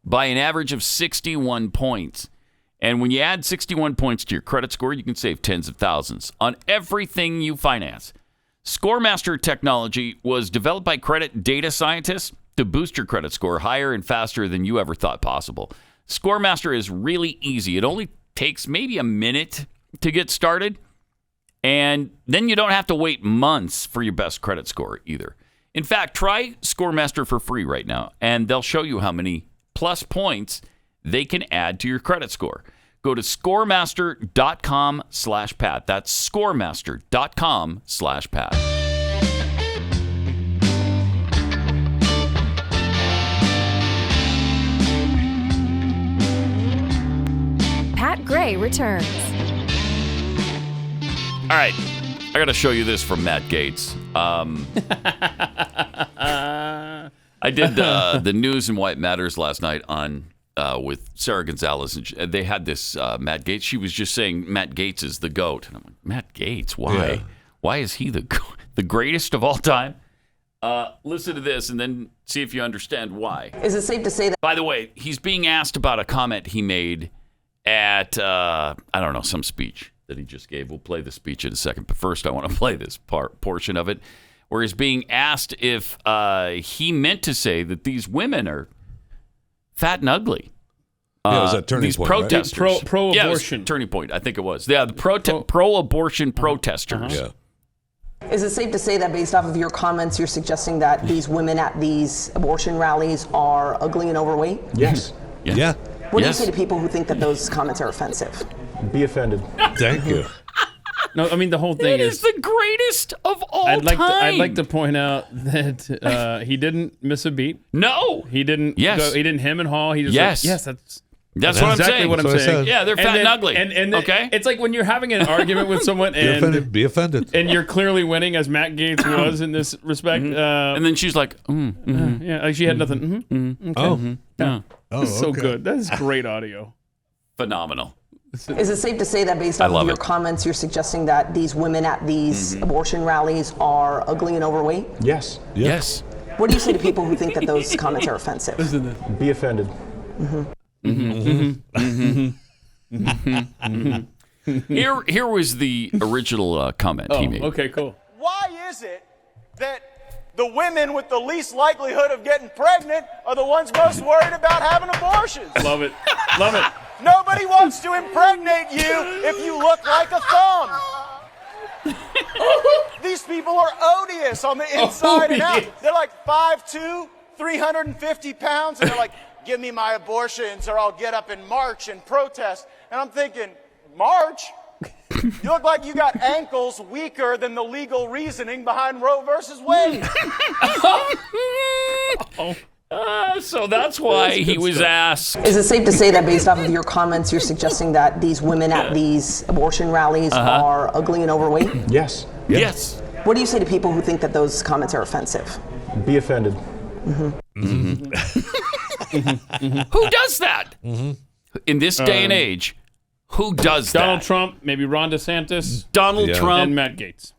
by an average of 61 points. And when you add 61 points to your credit score, you can save tens of thousands on everything you finance. Scoremaster technology was developed by credit data scientists to boost your credit score higher and faster than you ever thought possible. Scoremaster is really easy. It only takes maybe a minute to get started, and then you don't have to wait months for your best credit score either. In fact, try Scoremaster for free right now, and they'll show you how many plus points they can add to your credit score. Go to scoremaster.com/Pat. That's scoremaster.com/Pat. Pat Gray returns. All right, I got to show you this from Matt Gaetz. I did the News and Why It Matters last night on with Sarah Gonzalez, and they had this Matt Gaetz. She was just saying Matt Gaetz is the GOAT. And I'm like, Matt Gaetz? Why? Yeah. Why is he the greatest of all time? Listen to this and then see if you understand why. Is it safe to say that? By the way, he's being asked about a comment he made at, some speech that he just gave. We'll play the speech in a second, but first I want to play this portion of it where he's being asked if he meant to say that these women are fat and ugly. It was a turning these point, protesters. Right? Pro-abortion. Yeah, it was a turning point. I think it was. Yeah, the pro-abortion protesters. Yeah. Is it safe to say that based off of your comments, you're suggesting that these women at these abortion rallies are ugly and overweight? Yes. Yeah. What do you say to people who think that those comments are offensive? Be offended. Thank you. No, I mean, the whole thing is the greatest of all time. I'd like to point out that he didn't miss a beat. No. He didn't. Yes. He didn't hem and haw. He just yes. Like, yes, That's what I'm exactly saying. what I'm saying. Yeah, they're fat and ugly. And okay? It's like when you're having an argument with someone and Be offended. And you're clearly winning, as Matt Gaetz was in this respect. And then she's like, yeah, like she had nothing. Okay. That's so okay. good. That is great audio. Phenomenal. Is it safe to say that based I off love of your it. comments, you're suggesting that these women at these abortion rallies are ugly and overweight? Yes. Yes. What do you say to people who think that those comments are offensive? Be offended. Here was the original comment he made. Okay, cool. Why is it that the women with the least likelihood of getting pregnant are the ones most worried about having abortions? Love it. Love it. Nobody wants to impregnate you if you look like a thumb. These people are odious on the inside and out. They're like 5'2", 350 pounds, and they're like, give me my abortions or I'll get up and march and protest. And I'm thinking, march? You look like you got ankles weaker than the legal reasoning behind Roe versus Wade. So that's why he was asked. Is it safe to say that based off of your comments, you're suggesting that these women at these abortion rallies are ugly and overweight? Yes. Yes. What do you say to people who think that those comments are offensive? Be offended. Who does that? In this day and age, who does that? Donald Trump, maybe Ron DeSantis. Donald Trump. And Matt Gaetz.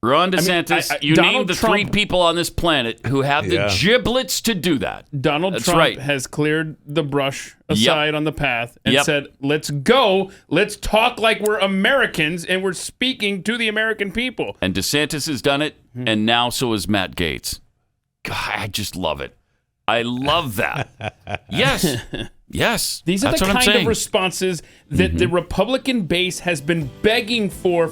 Ron DeSantis, you Donald named the Trump, 3 people on this planet who have the giblets to do that. Donald Trump has cleared the brush aside on the path and said, let's go. Let's talk like we're Americans and we're speaking to the American people. And DeSantis has done it, and now so has Matt Gaetz. God, I just love it. I love that. Yes. Yes. These are that's the what I'm kind of saying. responses that the Republican base has been begging for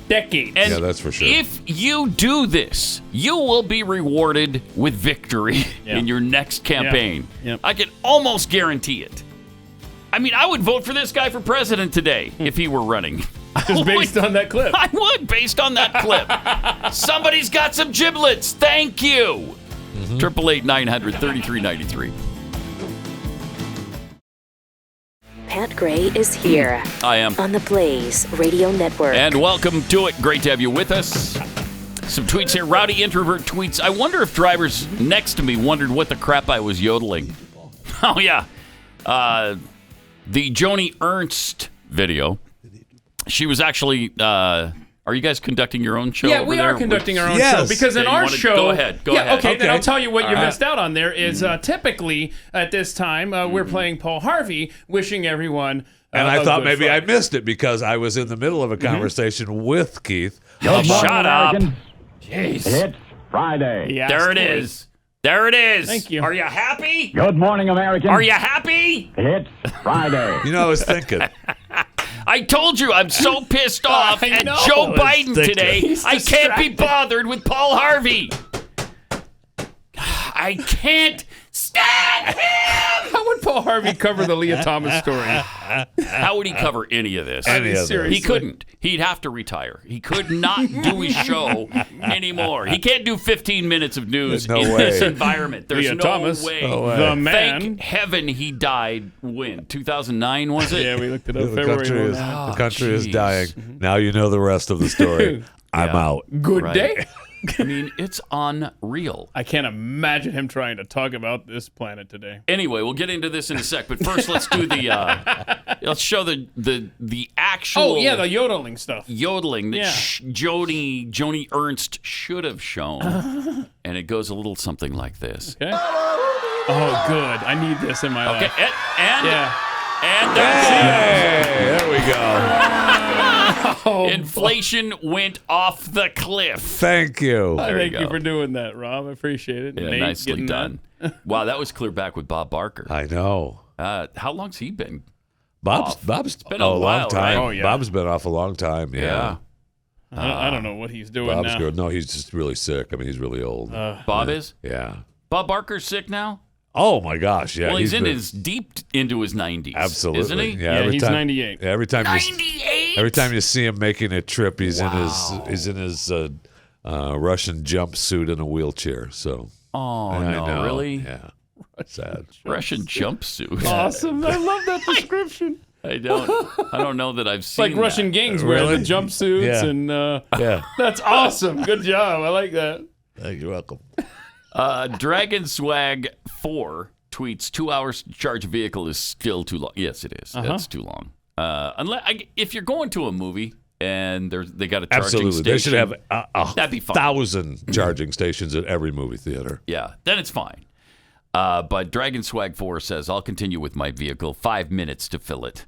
decades. And yeah, that's for sure. If you do this, you will be rewarded with victory in your next campaign. Yep. I can almost guarantee it. I mean, I would vote for this guy for president today if he were running. Just based on that clip. I would, based on that clip. Somebody's got some giblets. Thank you. 888-900-3393. Pat Gray is here. I am. On the Blaze Radio Network. And welcome to it. Great to have you with us. Some tweets here. Rowdy Introvert tweets, I wonder if drivers next to me wondered what the crap I was yodeling. Oh, yeah. The Joni Ernst video. She was actually... are you guys conducting your own show? Yeah, over we there? are conducting our own show because in our show, go ahead. Go ahead. Okay, then I'll tell you what All you right. missed out on. There is typically at this time we're playing Paul Harvey, wishing everyone. And I thought maybe Friday. I missed it because I was in the middle of a conversation with Keith. Oh, shut up. Jeez. It's Friday. There it is. There it is. Thank you. Are you happy? Good morning, American. Are you happy? It's Friday. You know, I was thinking. I told you I'm so pissed off I at know. Joe I was Biden thinking. today. He's I can't be distracted. bothered with Paul Harvey. I can't stand him. How would Paul Harvey cover the Lia Thomas story? How would he cover any of this? Any of this. He couldn't. He'd have to retire. He could not do his show anymore. He can't do 15 minutes of news No in way. this environment. There's Lia no Thomas, way. the man. Thank heaven he died when? 2009, was it? Yeah, we looked it up. The February country, is, 1. the country is jeez. dying. Now you know the rest of the story. I'm out. Good Right. day. I mean, it's unreal. I can't imagine him trying to talk about this planet today. Anyway, we'll get into this in a sec, but first let's do the let's show the actual Oh yeah, the yodeling stuff. yodeling that Yeah. Joni Ernst should have shown. And it goes a little something like this. Okay. Oh, good. I need this in my Okay, life. and Yeah. and that's it. Hey, there we go. Inflation went off the cliff. Thank you. Thank you you go. for doing that, Rob. I appreciate it. Yeah, Nate nicely getting done. Wow, that was clear back with Bob Barker. I know. How long's he been? Bob's been a while, long time. right? Oh, yeah. Bob's been off a long time. Yeah. I don't know what he's doing Bob's now. good. No, he's just really sick. I mean, he's really old. Bob is? Yeah. Bob Barker's sick now? Oh my gosh. Yeah. Well, he's been- deep into his 90s. Absolutely. Isn't he? Yeah, every he's time, 98. Every time 98? every time you see him making a trip, he's in his Russian jumpsuit in a wheelchair. So Oh, I no, know. really? Yeah. Sad. Russian jumpsuit. Awesome. I love that description. I don't know that I've seen like Russian that. gangs wear the jumpsuits and yeah. That's awesome. Good job. I like that. You're welcome. Dragon Swag 4 tweets 2 hours to charge a vehicle is still too long. Yes, it is. That's too long. If you're going to a movie and they got a charging station, they should have that'd be fine. 1,000 charging stations at every movie theater. Yeah, then it's fine. But Dragon Swag 4 says, I'll continue with my vehicle. 5 minutes to fill it.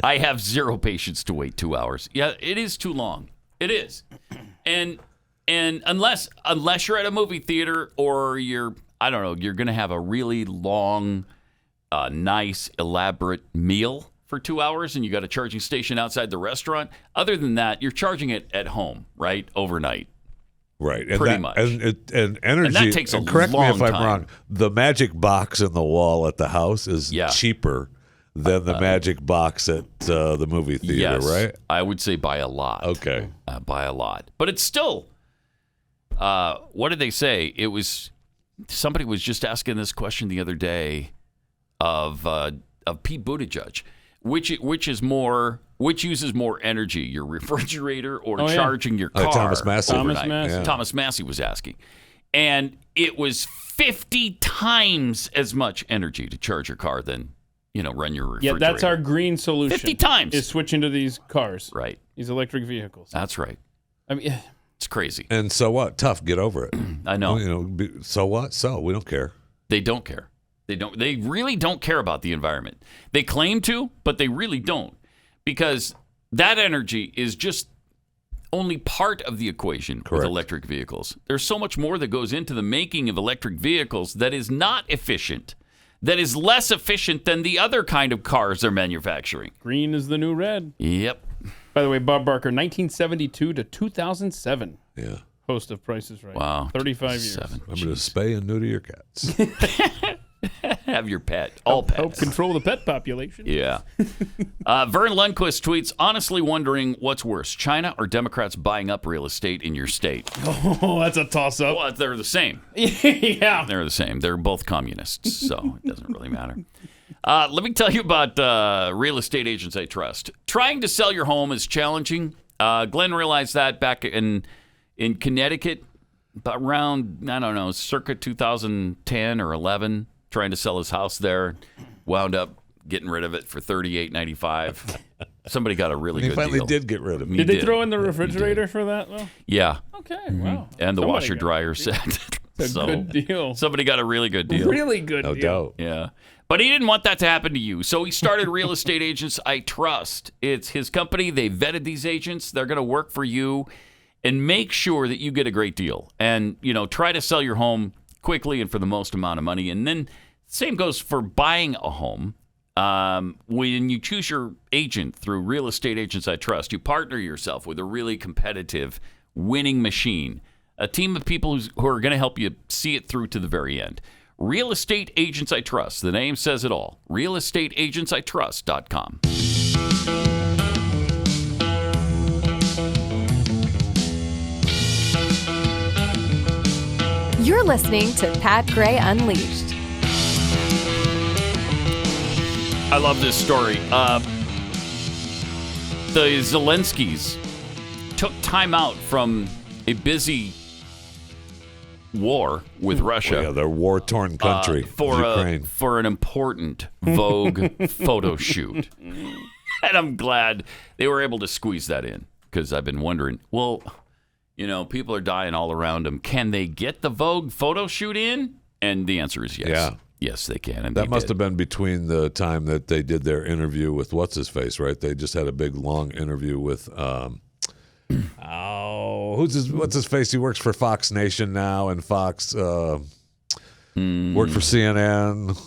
I have zero patience to wait 2 hours. Yeah, it is too long. It is. And unless you're at a movie theater or you're going to have a really long, nice, elaborate meal for 2 hours and you got a charging station outside the restaurant. Other than that, you're charging it at home, right? Overnight. Right. Pretty much. And energy. And that takes a correct long me if I'm time. wrong. The magic box in the wall at the house is cheaper than the magic box at the movie theater, yes, right? I would say by a lot. Okay. By a lot. But it's still, what did they say? Somebody was just asking this question the other day of Pete Buttigieg. Which uses more energy, your refrigerator or charging your car? Thomas Massey. Thomas Massey was asking. And it was 50 times as much energy to charge your car than, run your refrigerator. Yeah, that's our green solution. 50 times. Is switching to these cars. Right. These electric vehicles. That's right. I mean, it's crazy. And so what? Tough. Get over it. I know. So what? So we don't care. They don't care. They really don't care about the environment. They claim to, but they really don't. Because that energy is just only part of the equation with electric vehicles. There's so much more that goes into the making of electric vehicles that is not efficient, that is less efficient than the other kind of cars they're manufacturing. Green is the new red. Yep. By the way, Bob Barker, 1972 to 2007. Yeah. Host of Price is Right. Wow. 35 years. Remember to spay and neuter your cats. Have your pet. All pets. Help control the pet population. Yeah. Vern Lundquist tweets, honestly wondering what's worse, China or Democrats buying up real estate in your state? Oh, that's a toss-up. Well, they're the same. Yeah. They're the same. They're both communists, so it doesn't really matter. Let me tell you about real estate agents I trust. Trying to sell your home is challenging. Glenn realized that back in Connecticut around, circa 2010 or 11. Trying to sell his house there, wound up getting rid of it for $38.95. Somebody got a really good deal. He finally did get rid of it. Did they throw in the refrigerator for that, though? Yeah. Okay, wow. And the washer-dryer set. It's a good deal. Somebody got a really good deal. Really good deal. No doubt. Yeah. But he didn't want that to happen to you. So he started Real Estate Agents I Trust. It's his company. They vetted these agents. They're going to work for you and make sure that you get a great deal. And, try to sell your home quickly and for the most amount of money. And then same goes for buying a home. When you choose your agent through Real Estate Agents I Trust, you partner yourself with a really competitive, winning machine, a team of people who are going to help you see it through to the very end. Real Estate Agents I Trust. The name says it all. realestateagentsitrust.com. You're listening to Pat Gray Unleashed. I love this story. The Zelenskys took time out from a busy war with Russia. Well, yeah, their war-torn country, Ukraine. For an important Vogue photo shoot. And I'm glad they were able to squeeze that in, because I've been wondering, well, people are dying all around them. Can they get the Vogue photo shoot in? And the answer is yes. Yeah. Yes, they can. And that must have been between the time that they did their interview with what's-his-face, right? They just had a big, long interview with, what's-his-face? He works for Fox Nation now, and Fox worked for CNN.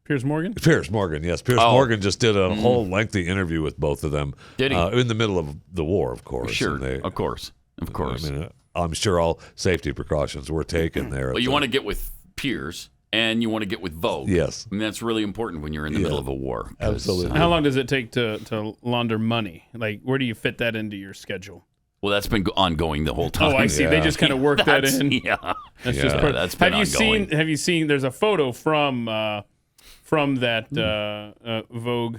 Piers Morgan? Piers Morgan, yes. Morgan just did a whole lengthy interview with both of them. Did he? In the middle of the war, of course. Sure, of course. I mean, I'm sure all safety precautions were taken there. Well, you want to get with Piers, and you want to get with Vogue. Yes. I mean, that's really important when you're in the middle of a war. Absolutely. How long does it take to launder money? Like, where do you fit that into your schedule? Well, that's been ongoing the whole time. Oh, I see. They just kind of worked that in. Yeah. That's just part. That's been ongoing. Have you seen? There's a photo from that Vogue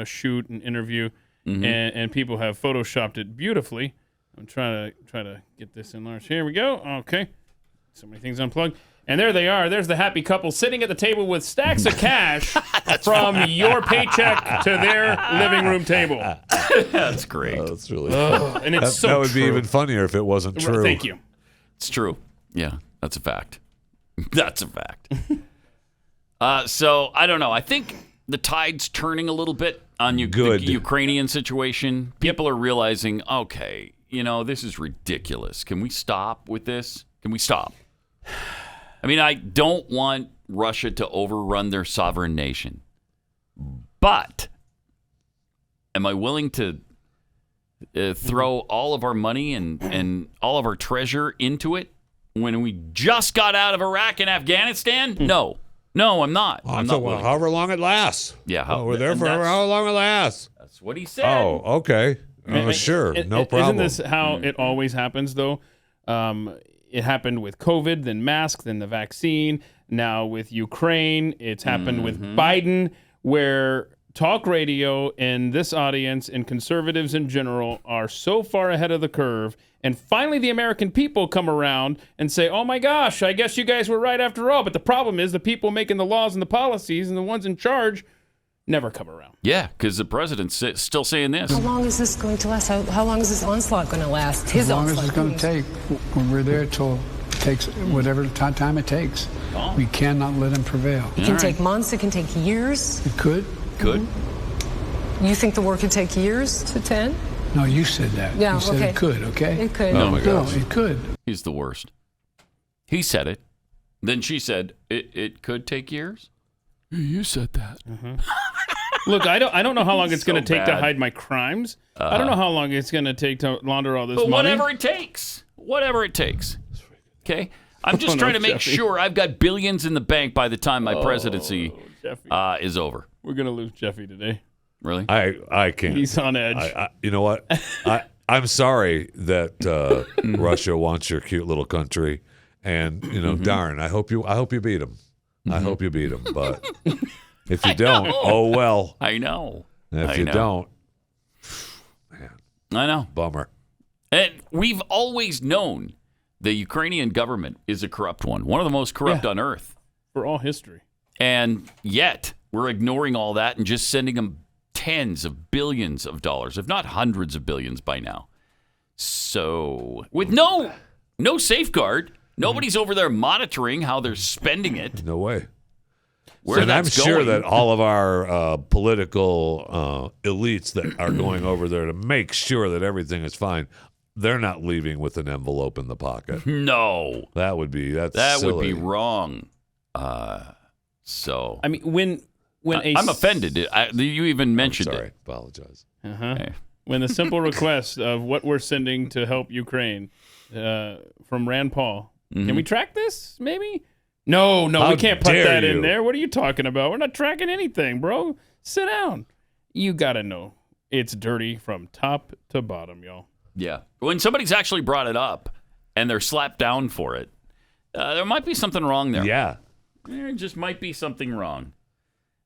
shoot and interview, and people have photoshopped it beautifully. I'm trying to get this enlarged. Here we go. Okay. So many things unplugged. And there they are. There's the happy couple sitting at the table with stacks of cash from your paycheck to their living room table. That's great. Oh, that's really and it's that would be even funnier if it wasn't true. Thank you. It's true. Yeah, that's a fact. That's a fact. So, I don't know. I think the tide's turning a little bit on the Ukrainian situation. People are realizing, okay, this is ridiculous. Can we stop with this? Can we stop? I mean, I don't want Russia to overrun their sovereign nation. But am I willing to throw all of our money and all of our treasure into it when we just got out of Iraq and Afghanistan? No, I'm not. I'm not willing. However long it lasts. Yeah. We're there for how long it lasts. That's what he said. Oh, okay. Sure. No problem. Isn't this how it always happens, though? It happened with COVID, then mask, then the vaccine. Now with Ukraine, it's happened with Biden, where talk radio and this audience and conservatives in general are so far ahead of the curve. And finally, the American people come around and say, oh, my gosh, I guess you guys were right after all. But the problem is the people making the laws and the policies and the ones in charge never come around. Yeah, because the president's still saying this. How long is this going to last? How long is this onslaught going to last? As long as it's going to take. When we're there till it takes whatever time it takes. Oh. We cannot let him prevail. It can take months. It can take years. It could. Could. You think the war could take years to 10? No, you said that. Yeah, you said it could, okay? It could. Oh, my gosh. No, it could. He's the worst. He said it. Then she said, it could take years? You said that. Look, I don't know how long it's So going to take to bad. hide my crimes. I don't know how long it's going to take to launder all this But money. whatever it takes. Whatever it takes. Okay? I'm just no, trying to make Jeffy. sure I've got billions in the bank by the time my presidency is over. We're going to lose Jeffy today. Really? I can't. He's on edge. You know what? I'm sorry that Russia wants your cute little country, and darn, I hope you beat them. I hope you beat them, but if you don't, oh well. I know. If you don't, man, I know. Bummer. And we've always known the Ukrainian government is a corrupt one of the most corrupt on earth. For all history. And yet, we're ignoring all that and just sending them tens of billions of dollars, if not hundreds of billions by now. So, with no safeguard, nobody's over there monitoring how they're spending it. No way. Where and I'm that's sure going. that all of our political elites that are going over there to make sure that everything is fine, they're not leaving with an envelope in the pocket. No. That would be That silly. would be wrong. So I mean, when I'm offended. You even mentioned sorry. it. Apologize. Okay. When the simple request of what we're sending to help Ukraine from Rand Paul, can we track this? Maybe. No, How we can't put dare that you. in there. What are you talking about? We're not tracking anything, bro. Sit down. You gotta know it's dirty from top to bottom, y'all. Yeah. When somebody's actually brought it up and they're slapped down for it, there might be something wrong there. Yeah. There just might be something wrong.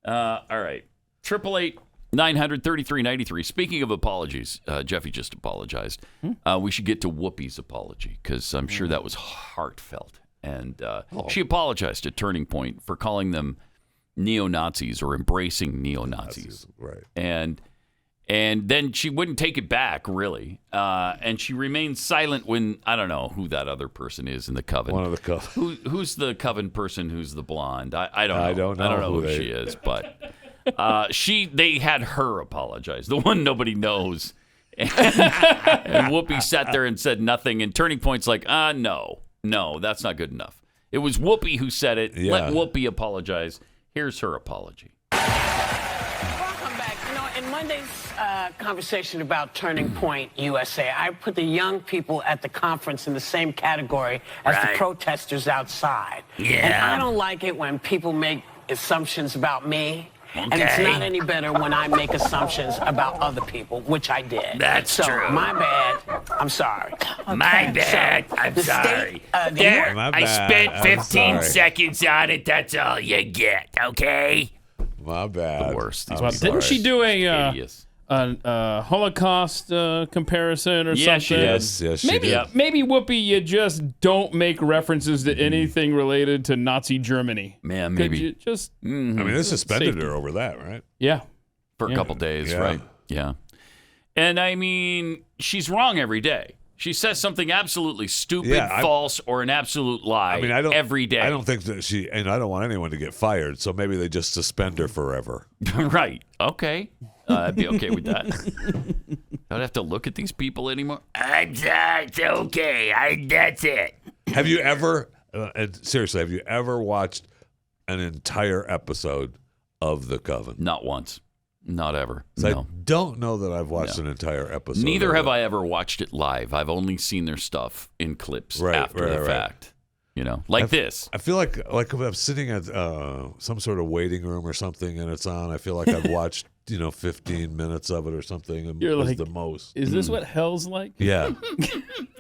All right. 888-900-3393. Speaking of apologies, Jeffy just apologized. We should get to Whoopi's apology because I'm sure that was heartfelt. And she apologized at Turning Point for calling them neo-Nazis or embracing neo-Nazis. Right. And then she wouldn't take it back, really. And she remained silent when, I don't know who that other person is in the coven. One of the coven. Who's the coven person who's the blonde? I don't know. I don't know who she is, but they had her apologize. The one nobody knows. And Whoopi sat there and said nothing. And Turning Point's like, no, that's not good enough. It was Whoopi who said it. Yeah. Let Whoopi apologize. Here's her apology. Welcome back. In Monday's conversation about Turning Point USA, I put the young people at the conference in the same category as the protesters outside. Yeah. And I don't like it when people make assumptions about me. And it's not any better when I make assumptions about other people, which I did. That's true. My bad. I'm sorry. My bad. I'm sorry. There, My I bad. spent I'm 15 sorry. seconds on it. That's all you get, okay? My bad. The worst. I'm Well, didn't she sorry. do Hideous. a Holocaust comparison or Yes, she something? did. Yes, she Maybe, did. maybe Whoopi, you just don't make references to anything related to Nazi Germany. Man, Could maybe. you just I mean, they suspended Safety. her over that, right? yeah. For a couple days, Yeah. right? Yeah. And I mean, she's wrong every day. She says something absolutely stupid, Yeah, false, or an absolute lie I mean, I don't every day. I don't think that and I don't want anyone to get fired, so maybe they just suspend her forever. Right. Okay. I'd be okay with that. Don't have to look at these people anymore. I'm sorry. It's okay. That's it. Have you ever, and seriously, have you ever watched an entire episode of The Coven? Not once. Not ever. 'Cause No. I don't know that I've watched an entire episode. Neither of have it. I ever watched it live. I've only seen their stuff in clips after the fact. You know, like this. I feel like if I'm sitting at some sort of waiting room or something and it's on, I feel like I've watched 15 minutes of it or something. And You're is like, the most. Is this what hell's like? Yeah.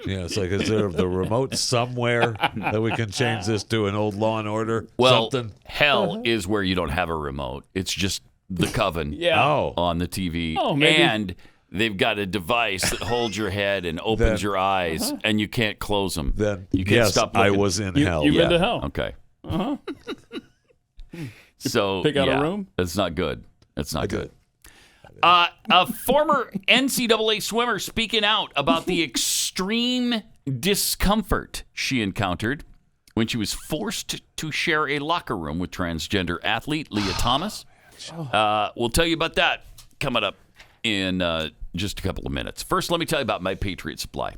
Yeah, it's like, is there the remote somewhere that we can change this to an old Law and Order? Well, something? hell is where you don't have a remote. It's just the Coven on the TV. Oh, maybe. And they've got a device that holds your head and opens your eyes, and you can't close them. Then, you can't yes, stop I looking. was in hell. You've been to hell. Okay. Uh-huh. So pick out a room? That's not good. That's not good. A former NCAA swimmer speaking out about the extreme discomfort she encountered when she was forced to share a locker room with transgender athlete Lia Thomas. We'll tell you about that coming up in just a couple of minutes. First, let me tell you about My Patriot Supply.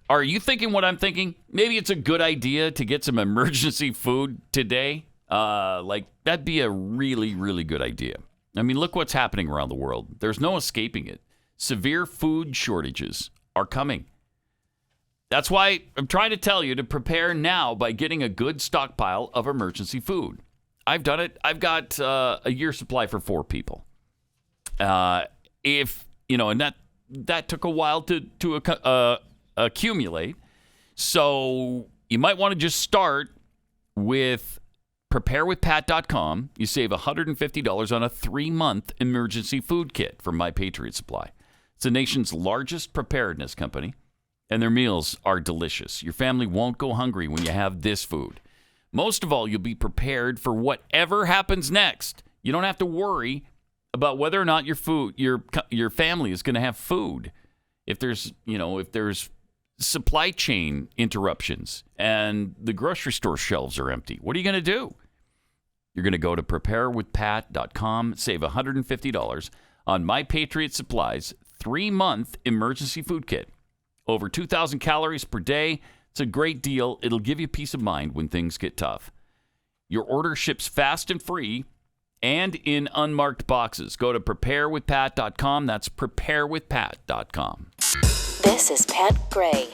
Are you thinking what I'm thinking? Maybe it's a good idea to get some emergency food today. That'd be a really, really good idea. I mean, look what's happening around the world. There's no escaping it. Severe food shortages are coming. That's why I'm trying to tell you to prepare now by getting a good stockpile of emergency food. I've done it. I've got a year's supply for 4 people. And that took a while to accumulate. So you might want to just start with preparewithpat.com. You save $150 on a 3-month emergency food kit from My Patriot Supply. It's the nation's largest preparedness company, and their meals are delicious. Your family won't go hungry when you have this food. Most of all, you'll be prepared for whatever happens next. You don't have to worry about whether or not your family is going to have food. If there's supply chain interruptions and the grocery store shelves are empty, what are you going to do? You're going to go to preparewithpat.com, save $150 on My Patriot Supply's 3-month emergency food kit. Over 2,000 calories per day. It's a great deal. It'll give you peace of mind when things get tough. Your order ships fast and free and in unmarked boxes. Go to preparewithpat.com. That's preparewithpat.com. This is Pat Gray.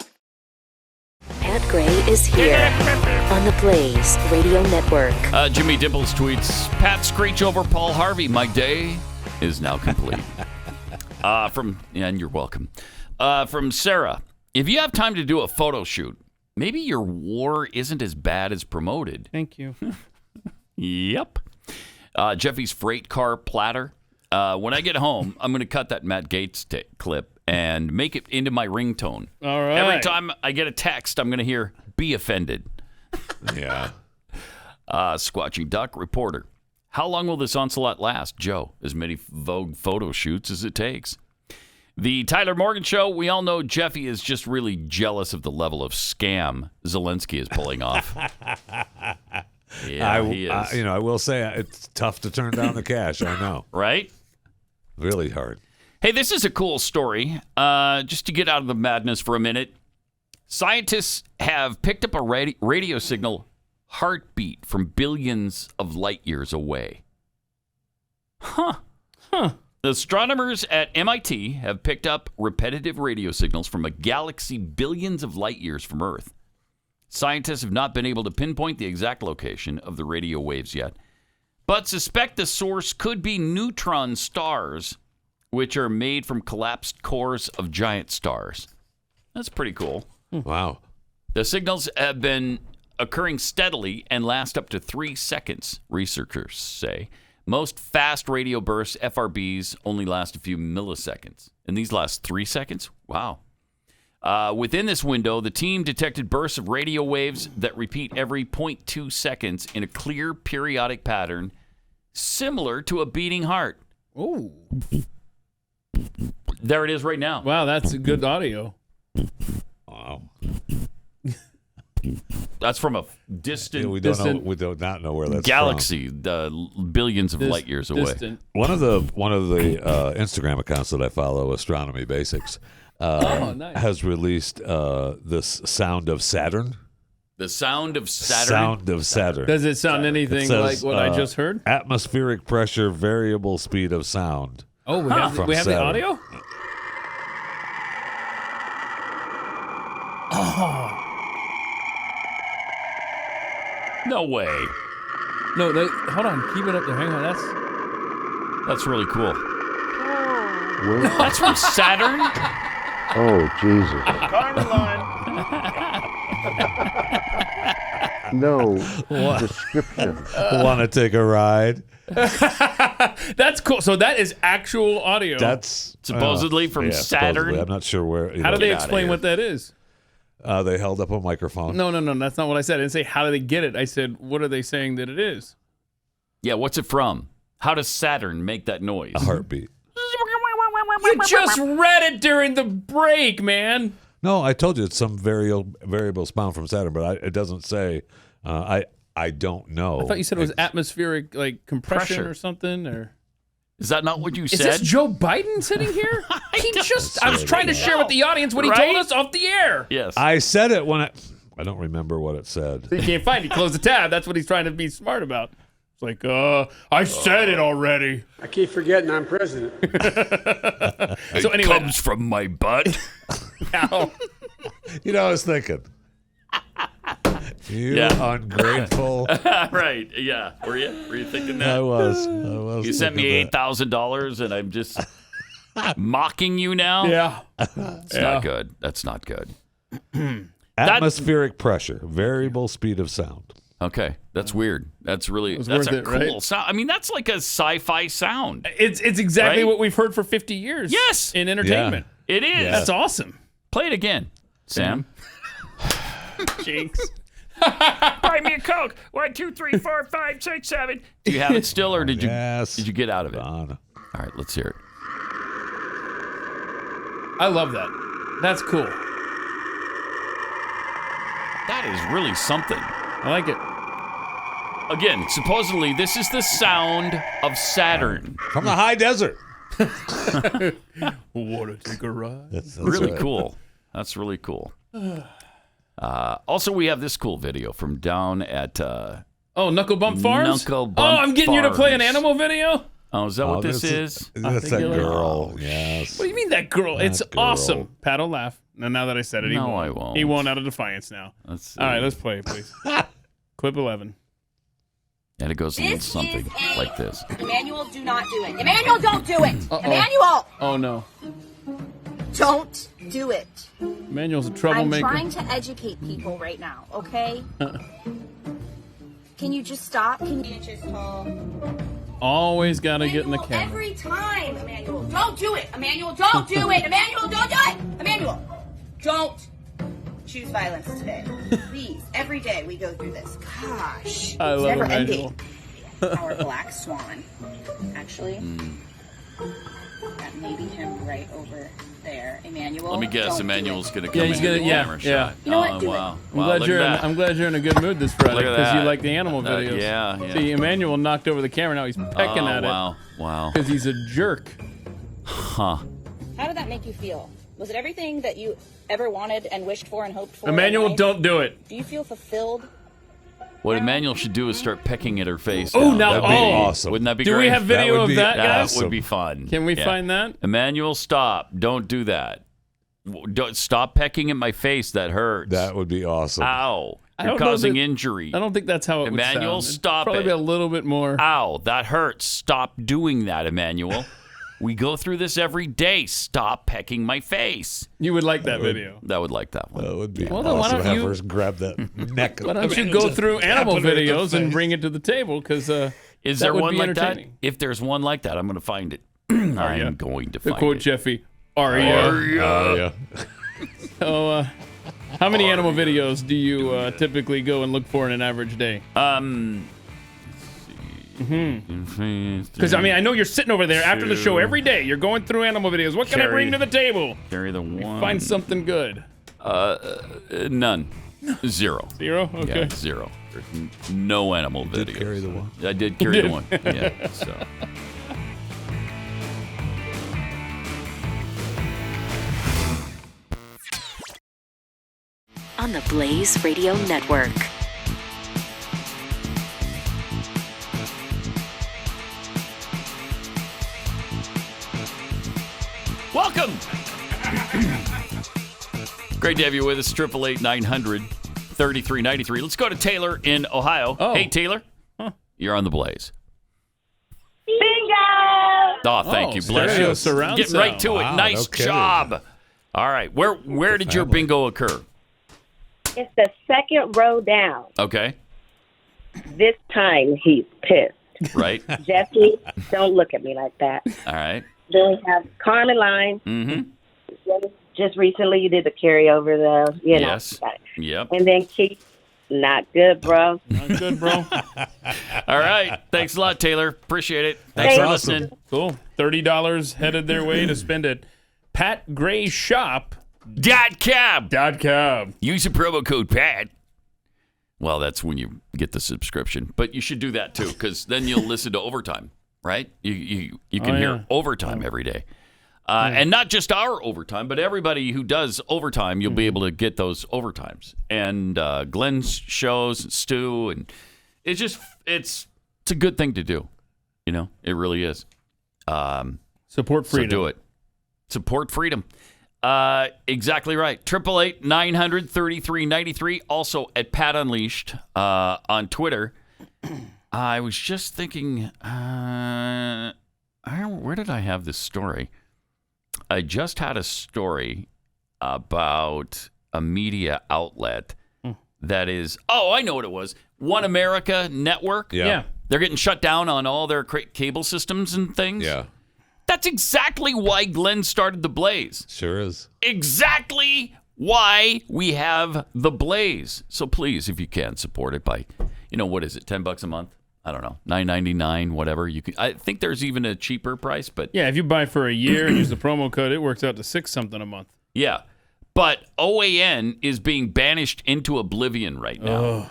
Pat Gray is here on the Blaze Radio Network. Jimmy Dimples tweets, Pat screech over Paul Harvey. My day is now complete. And you're welcome. From Sarah, if you have time to do a photo shoot, maybe your war isn't as bad as promoted. Thank you. Yep. Jeffy's freight car platter. When I get home, I'm going to cut that Matt Gaetz clip and make it into my ringtone. All right. Every time I get a text, I'm going to hear, be offended. Yeah. Squatchy Duck reporter. How long will this onslaught last? Joe, as many Vogue photo shoots as it takes. The Tyler Morgan Show, we all know Jeffy is just really jealous of the level of scam Zelensky is pulling off. Yeah, he is. I will say it's tough to turn down the cash. I know. Right? Really hard. Hey, this is a cool story. Just to get out of the madness for a minute. Scientists have picked up a radio signal heartbeat from billions of light years away. Huh. The astronomers at MIT have picked up repetitive radio signals from a galaxy billions of light years from Earth. Scientists have not been able to pinpoint the exact location of the radio waves yet, but suspect the source could be neutron stars, which are made from collapsed cores of giant stars. That's pretty cool. Wow. The signals have been occurring steadily and last up to 3 seconds, researchers say. Most fast radio bursts, FRBs, only last a few milliseconds. And these last 3 seconds? Wow. Within this window, the team detected bursts of radio waves that repeat every 0.2 seconds in a clear periodic pattern similar to a beating heart. Oh. There it is right now. Wow, that's good audio. Wow. That's from a distant, Yeah, we do not know where that's galaxy, billions of light years away. One of the Instagram accounts that I follow, Astronomy Basics, nice. has released this sound of Saturn. The sound of Saturn. Sound of Saturn. Does it sound anything says, like what I just heard? Atmospheric pressure, variable speed of sound. Oh, we have the audio? Oh. No way. No, hold on. Keep it up there. Hang on. That's really cool. That's from Saturn? Oh, Jesus. No description. Want to take a ride? That's cool. So that is actual audio. That's supposedly from Saturn. Supposedly. I'm not sure where. How do they explain what that is? They held up a microphone. No. That's not what I said. I didn't say how do they get it. I said, what are they saying that it is? Yeah, what's it from? How does Saturn make that noise? A heartbeat. You just read it during the break, man. No, I told you it's some variable sound from Saturn, but it doesn't say. I don't know. I thought you said it was atmospheric compression Pressure. or something. Or is that not what you said? Is this Joe Biden sitting here? I was trying to share with the audience what he told us off the air. Yes. I said it when I don't remember what it said. So you can't find it. Close the tab. That's what he's trying to be smart about. It's like, I said it already. I keep forgetting I'm president. So anyway, it comes from my butt. Ow. You know, I was thinking. You ungrateful. Right. Yeah. Were you thinking that? I was. You sent me $8,000 and I'm just mocking you now? Yeah. It's not good. That's not good. Atmospheric pressure, variable speed of sound. Okay. That's weird. That's really worth a it, cool right? sound. I mean, that's like a sci-fi sound. It's exactly Right? what we've heard for 50 years. Yes. In entertainment. It is. Yeah. That's awesome. Play it again, Sam. Jinx. Buy me a Coke. 1, 2, 3, 4, 5, 6, 7. Do you have it still, or did you get out of it? All right, let's hear it. I love that. That's cool. That is really something. I like it. Again, supposedly this is the sound of Saturn from the high desert. Want to take a ride? That's really right. cool. That's really cool. Also, we have this cool video from down at Knuckle Bump Farms. Knuckle Bump I'm getting you to play an Farms. animal video. Oh, is that what this is? That's that girl. Yes. What do you mean that girl? It's girl. awesome. Pat will laugh. Now that I said it, he No, won't. I won't. He won't out of defiance now. Let's see. All right, let's play it, please. Clip 11. And it goes a little something like this. Emmanuel, do not do it. Emmanuel, don't do it. Uh-oh. Emmanuel, Oh no. don't do it. Emmanuel's a I'm troublemaker. trying to educate people right now, okay? Can you just stop? Can you just Always gotta get in the camera. every time, Emmanuel, don't do it. Emmanuel, don't do it. Emmanuel, don't do it. Emmanuel, don't choose violence today. Please, every day we go through this. Gosh, I it's love never Emmanuel. ending. Our black swan, actually. That may be him right over there. Emmanuel. Let me guess, don't do Emmanuel's it. going to come into the camera shot. You know what? Oh, Do wow. it. I'm Wow, glad look you're. at that. I'm glad you're in a good mood this Friday Look at because you that. like the animal videos. Yeah. See, Emmanuel knocked over the camera. Now he's pecking at wow. it Wow. because he's a jerk. Huh. How did that make you feel? Was it everything that you ever wanted and wished for and hoped for? in Emmanuel, life? don't do it. Do you feel fulfilled? What Emmanuel should do is start pecking at her face. Oh, now. now- That'd be oh. awesome. Wouldn't that be Do great? we have video That would of be that, guys? That would be fun. Can we Yeah. find that? Emmanuel, stop. Don't do that. Don't stop pecking at my face. That hurts. That would be awesome. Ow. You're causing injury. I don't think that's how it Emmanuel, would sound. stop Probably it. be a little bit more. Ow, that hurts. Stop doing that, Emmanuel. We go through this every day. Stop pecking my face. You would like that video. That would like that one. That would be Well, then why awesome. don't Have you- her grab that neck. Why don't you go through animal videos and bring it to the table? Because Is that there would one be like that? entertaining. If there's one like that, I'm going to find it. I'm going to To find quote it. Jeffy, Aria. So, how many animal videos do you typically go and look for in an average day? Because I know you're sitting over there after the show every day. You're going through animal videos. What can I bring to the table? Carry the one. Find something good. None. Zero. Zero? Okay. Yeah, zero. There's no animal videos. Carry the one. I did carry the one. Yeah. So. On the Blaze Radio Network. Welcome. Great to have you with us. 888-900-3393. Let's go to Taylor in Ohio. Oh. Hey, Taylor. You're on the Blaze. Bingo! Oh, thank you. Bless stereo you. surround Get right sound. to it. Wow, Nice no kidding. job. All right. Where did your bingo occur? It's the second row down. Okay. This time he's pissed. Right. Jesse, don't look at me like that. All right. Then we have Carmen Line. Mm-hmm. Just recently you did the carryover, though. You know. Yes. Yep. And then Keith, not good, bro. Not good, bro. All right. Thanks a lot, Taylor. Appreciate it. Thanks Thanks. for listening. Cool. $30 headed their way to spend at Pat Gray Shop. .cab. .cab. Use the promo code PAT. Well, that's when you get the subscription. But you should do that, too, because then you'll listen to Overtime, right? You can hear Overtime every day. And not just our Overtime, but everybody who does Overtime, you'll be able to get those Overtimes. And Glenn's shows, and Stu, and it's a good thing to do. You know, it really is. Support freedom. So do it. Support freedom. Exactly right. 888-900-3393. Also at Pat Unleashed on Twitter. I was just thinking, where did I have this story? I just had a story about a media outlet that is, I know what it was. One America Network. Yeah. They're getting shut down on all their cable systems and things. Yeah. That's exactly why Glenn started the Blaze. Sure is. Exactly why we have the Blaze. So please, if you can, support it by, what is it, $10 a month? I don't know, $9.99, whatever. You can. I think there's even a cheaper price, but Yeah, if you buy for a year and use the promo code, it works out to $6 something a month. yeah. But OAN is being banished into oblivion right now. Oh.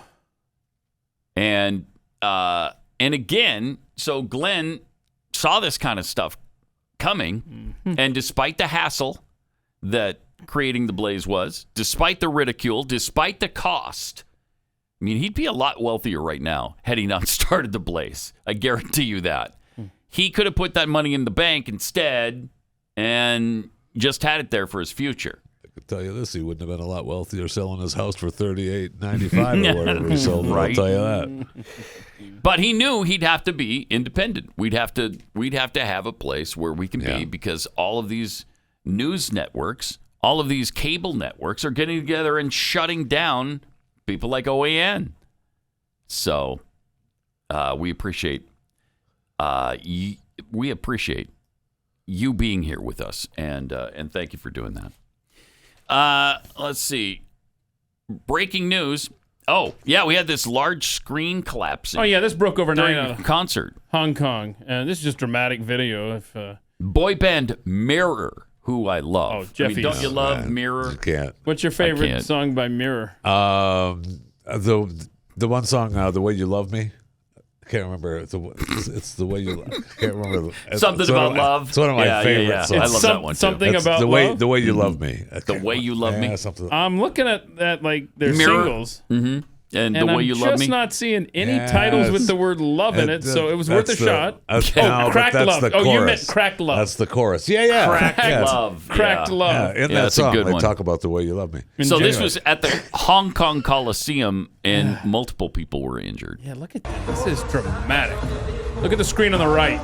And again, so Glenn saw this kind of stuff coming, and despite the hassle that creating the Blaze was, despite the ridicule, despite the cost, I mean, he'd be a lot wealthier right now had he not started the Blaze. I guarantee you that. He could have put that money in the bank instead and just had it there for his future. I could tell you this: he wouldn't have been a lot wealthier selling his house for $38.95 or whatever he sold it. Right. I'll tell you that. But he knew he'd have to be independent. We'd have to have a place where we can be, because all of these news networks, all of these cable networks are getting together and shutting down people like OAN. So we appreciate you being here with us, and thank you for doing that. Let's see. Breaking news. Oh, yeah, we had this large screen collapsing. Oh, yeah, this broke overnight during on a concert. Hong Kong. And this is just dramatic video. Boy band Mirror, who I love. Oh, Jeffy. Don't you love Mirror? You can't. What's your favorite song by Mirror? The one song, "The Way You Love Me." I can't remember. It's the way you. I can't remember. Something about love. It's one of my favorite songs. I love that one too. Something It's about the way love? you love me. The Way You Love Me. Something. I'm looking at like their Mirror. singles. Mm-hmm. And The I'm Way You Love Me. just not seeing any titles with the word love in it, so it was worth a shot. Cracked Love. The chorus. You meant Cracked Love. That's the chorus. Yeah. Cracked Love. Cracked Love. In that song, they talk about The Way You Love Me. So this was at the Hong Kong Coliseum, and multiple people were injured. Yeah, look at that. This is dramatic. Look at the screen on the right.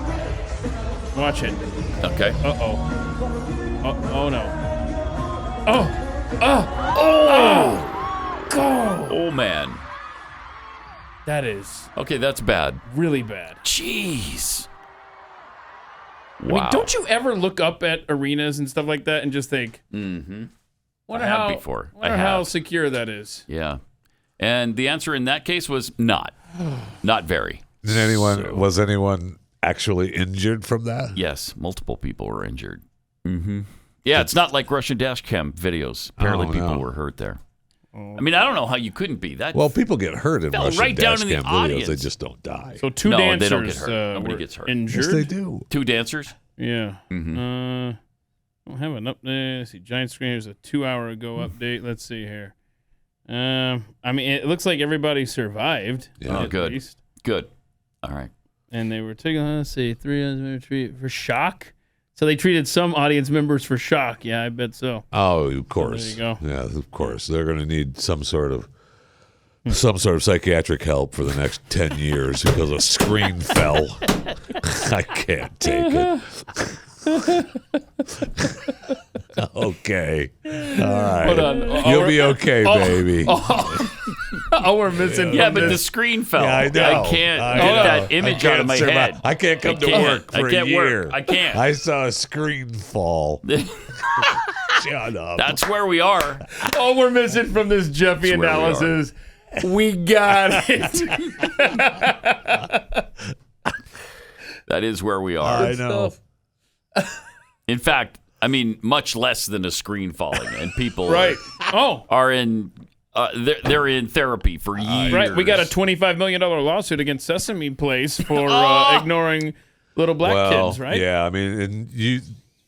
Watch it. Okay. Oh no. Go. Oh, man. That is... Okay, that's bad. Really bad. Jeez. I mean, don't you ever look up at arenas and stuff like that and just think, wonder I have before. Wonder how secure that is. Yeah. And the answer in that case was not. Not very. Was anyone actually injured from that? Yes, multiple people were injured. Yeah, it's not like Russian dash cam videos. Apparently people were hurt there. I mean, I don't know how you couldn't be. Well, people get hurt in fell Russian right down dash in the cam videos. audience. They just don't die. So two dancers they don't get hurt. Nobody gets hurt. Injured? Yes, they do. 2 dancers? Yeah. I don't have an update. Let's see, giant screen. Here's a 2-hour ago update. Let's see here. I mean, it looks like everybody survived. Yeah. Oh, good. Least. Good. All right. And they were taking, let's see, 3 hours treat for shock. So they treated some audience members for shock. Yeah, I bet so. Oh, of course. So there you go. Yeah, of course. They're going to need some sort of psychiatric help for the next 10 years because a screen fell. I can't take it. Okay. All right. Hold on. You'll be okay, baby. All we're missing. Yeah, but the screen fell. Yeah, I know. I can't get that image out of my head. I can't come to work for a year. I can't. I saw a screen fall. Shut up. That's where we are. All we're missing from this Jeffy analysis, we got it. That is where we are. I know. In fact, I mean, much less than a screen falling, and people are in. They're in therapy for years. Right, we got a $25 million lawsuit against Sesame Place for ignoring little black kids. Right? Yeah, I mean, and it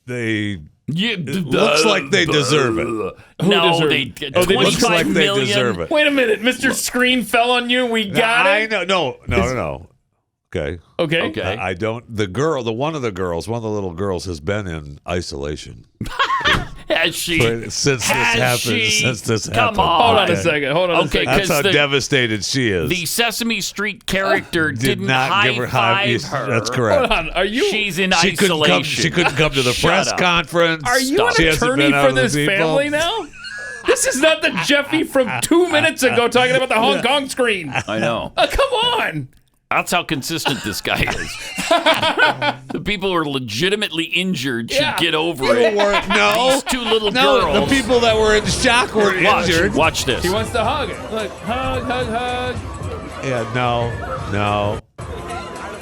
looks like they deserve it. Looks like they deserve it. Wait a minute, Mr. Screen fell on you. We got it. I know. No. Okay. I don't. One of the little girls has been in isolation. Has she? Since this happened. Come on. Hold on a second. That's how devastated she is. The Sesame Street character didn't give her high five her. That's correct. Hold on. She's in isolation. She couldn't come to the press conference. Are you an attorney for this family now? This is not the Jeffy from 2 minutes ago talking about the Hong Kong screen. I know. Come on. That's how consistent this guy is. The people who are legitimately injured should get over it. These 2 little girls. The people that were in shock were injured. Watch this. He wants to hug it. Look, hug. Yeah, no.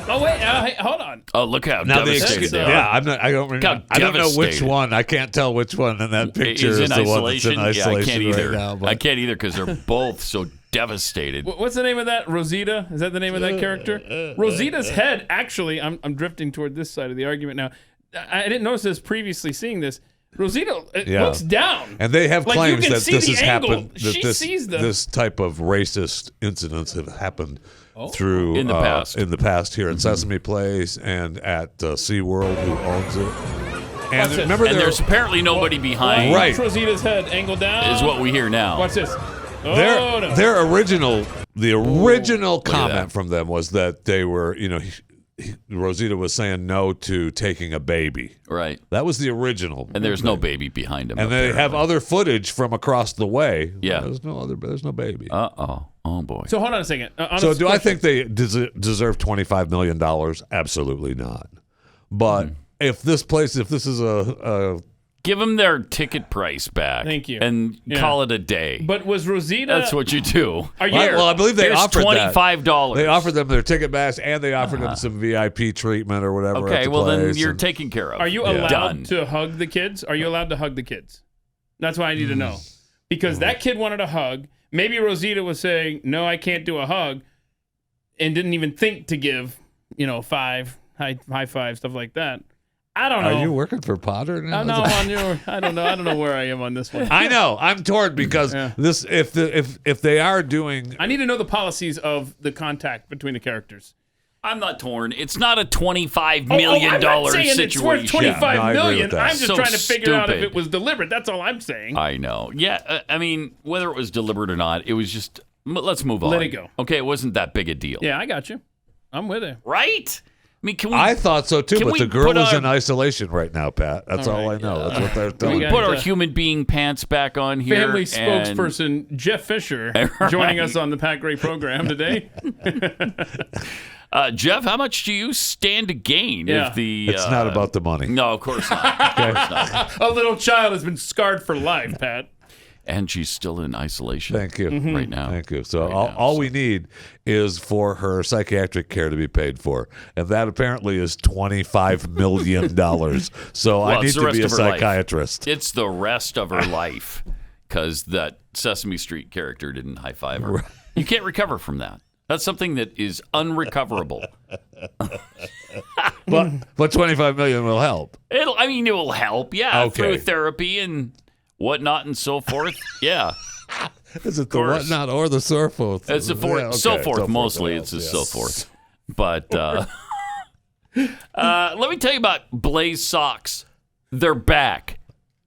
Oh wait, hey, hold on. Oh, look how devastated they are. Yeah, I don't know which one. I can't tell which one in that picture is the one that's in isolation right now. I can't either because they're both so devastated. What's the name of that? Rosita? Is that the name of that character? Rosita's head, actually, I'm drifting toward this side of the argument now. I didn't notice this previously seeing this. Rosita looks down. And they have claims that this has happened, that sees this type of racist incidents have happened through in the past here in Sesame Place and at SeaWorld, who owns it. And remember, there's apparently nobody behind. Right. Rosita's head angled down. Is what we hear now. Watch this. Their original comment from them was that they were, Rosita was saying no to taking a baby. Right. That was the original. And there's no baby behind him. And they have other footage from across the way. Yeah. There's no baby. Uh-oh. Oh, boy. So hold on a second. So do I think they deserve $25 million? Absolutely not. But if this is a give them their ticket price back. Thank you. And call it a day. But was Rosita... That's what you do. Well, I believe they offered $25. They offered them their ticket back, and they offered them some VIP treatment or whatever. Okay, well, then you're taken care of. Are you allowed to hug the kids? Are you allowed to hug the kids? That's what I need to know. Because that kid wanted a hug. Maybe Rosita was saying, no, I can't do a hug, and didn't even think to give, 5, high five, stuff like that. I don't know. Are you working for Potter now? No, I don't know. I don't know where I am on this one. I know. I'm torn because this. If they are doing, I need to know the policies of the contact between the characters. I'm not torn. It's not a $25 million I'm not saying situation. It's worth $25 million. I'm just So trying to figure out if stupid. it was deliberate. That's all I'm saying. I know. Yeah, I mean, whether it was deliberate or not, it was just, let's move on. Let it go. Okay, it wasn't that big a deal. Yeah, I got you. I'm with it. Right? I mean, can we? I thought so too, can but we the girl put is our- in isolation right now, Pat. That's all I know. That's what they're telling we me. put our human being pants back on here. Family and- spokesperson Jeff Fisher joining us on the Pat Gray program today. Jeff, how much do you stand to gain if the? It's not about the money. No, of course not. Of course not. A little child has been scarred for life, Pat. And she's still in isolation. Thank you. Right now. Thank you. So all we need is for her psychiatric care to be paid for, and that apparently is $25 million. So Well, I need it's the to rest be a of her life. psychiatrist. It's the rest of her life because that Sesame Street character didn't high five her. You can't recover from that. That's something that is unrecoverable. But $25 million will help. It will help, yeah, Okay. through therapy and whatnot and so forth. Yeah. Is it the whatnot or the so forth? It's the forth, Yeah, okay. so forth mostly. It's the so forth. But let me tell you about Blaze socks. They're back.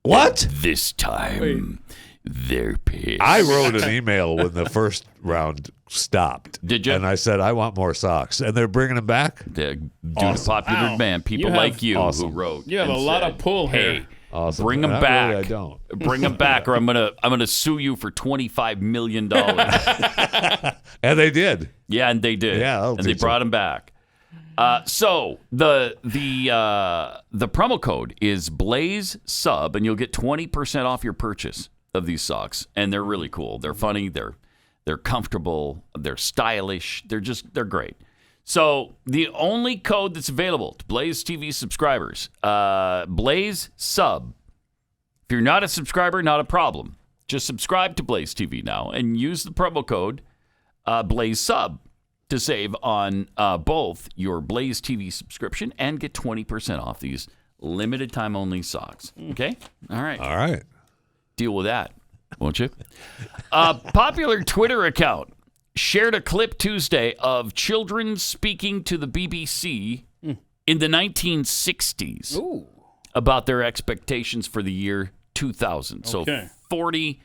What? This time, they're pissed. I wrote an email when the first round stopped. Did you? And I said, I want more socks. And they're bringing them back? Due to popular demand, people like you who wrote. You have and a lot said, of pull here. Hey, Awesome. bring them Not back. really, I don't. Bring them back, or I'm gonna sue you for $25 million. And they did. Yeah, and they did. Yeah, and they brought them back. So the promo code is Blaze Sub, and you'll get 20% off your purchase of these socks. And they're really cool. They're funny. They're comfortable. They're stylish. They're great. So the only code that's available to Blaze TV subscribers, Blaze Sub. If you're not a subscriber, not a problem. Just subscribe to Blaze TV now and use the promo code Blaze Sub to save on both your Blaze TV subscription and get 20% off these limited time only socks. Okay? All right. All right. Deal with that, won't you? A popular Twitter account shared a clip Tuesday of children speaking to the BBC in the 1960s about their expectations for the year 2000. Okay. So 40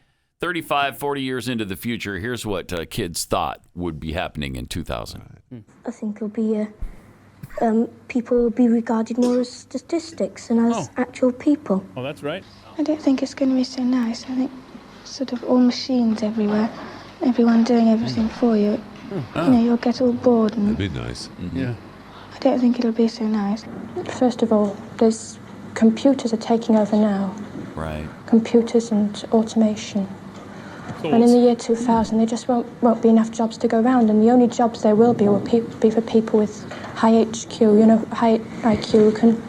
years into the future, here's what kids thought would be happening in 2000. I think it'll be people will be regarded more as statistics than as actual people. Oh, that's right. I don't think it's going to be so nice. I think sort of all machines everywhere, everyone doing everything for you. You know, you'll get all bored and That'd be nice. Yeah. I don't think it'll be so nice. First of all, there's computers are taking over now. Right. Computers and automation. And in the year 2000, there just won't be enough jobs to go around, and the only jobs there will be for people with high HQ, high IQ, who can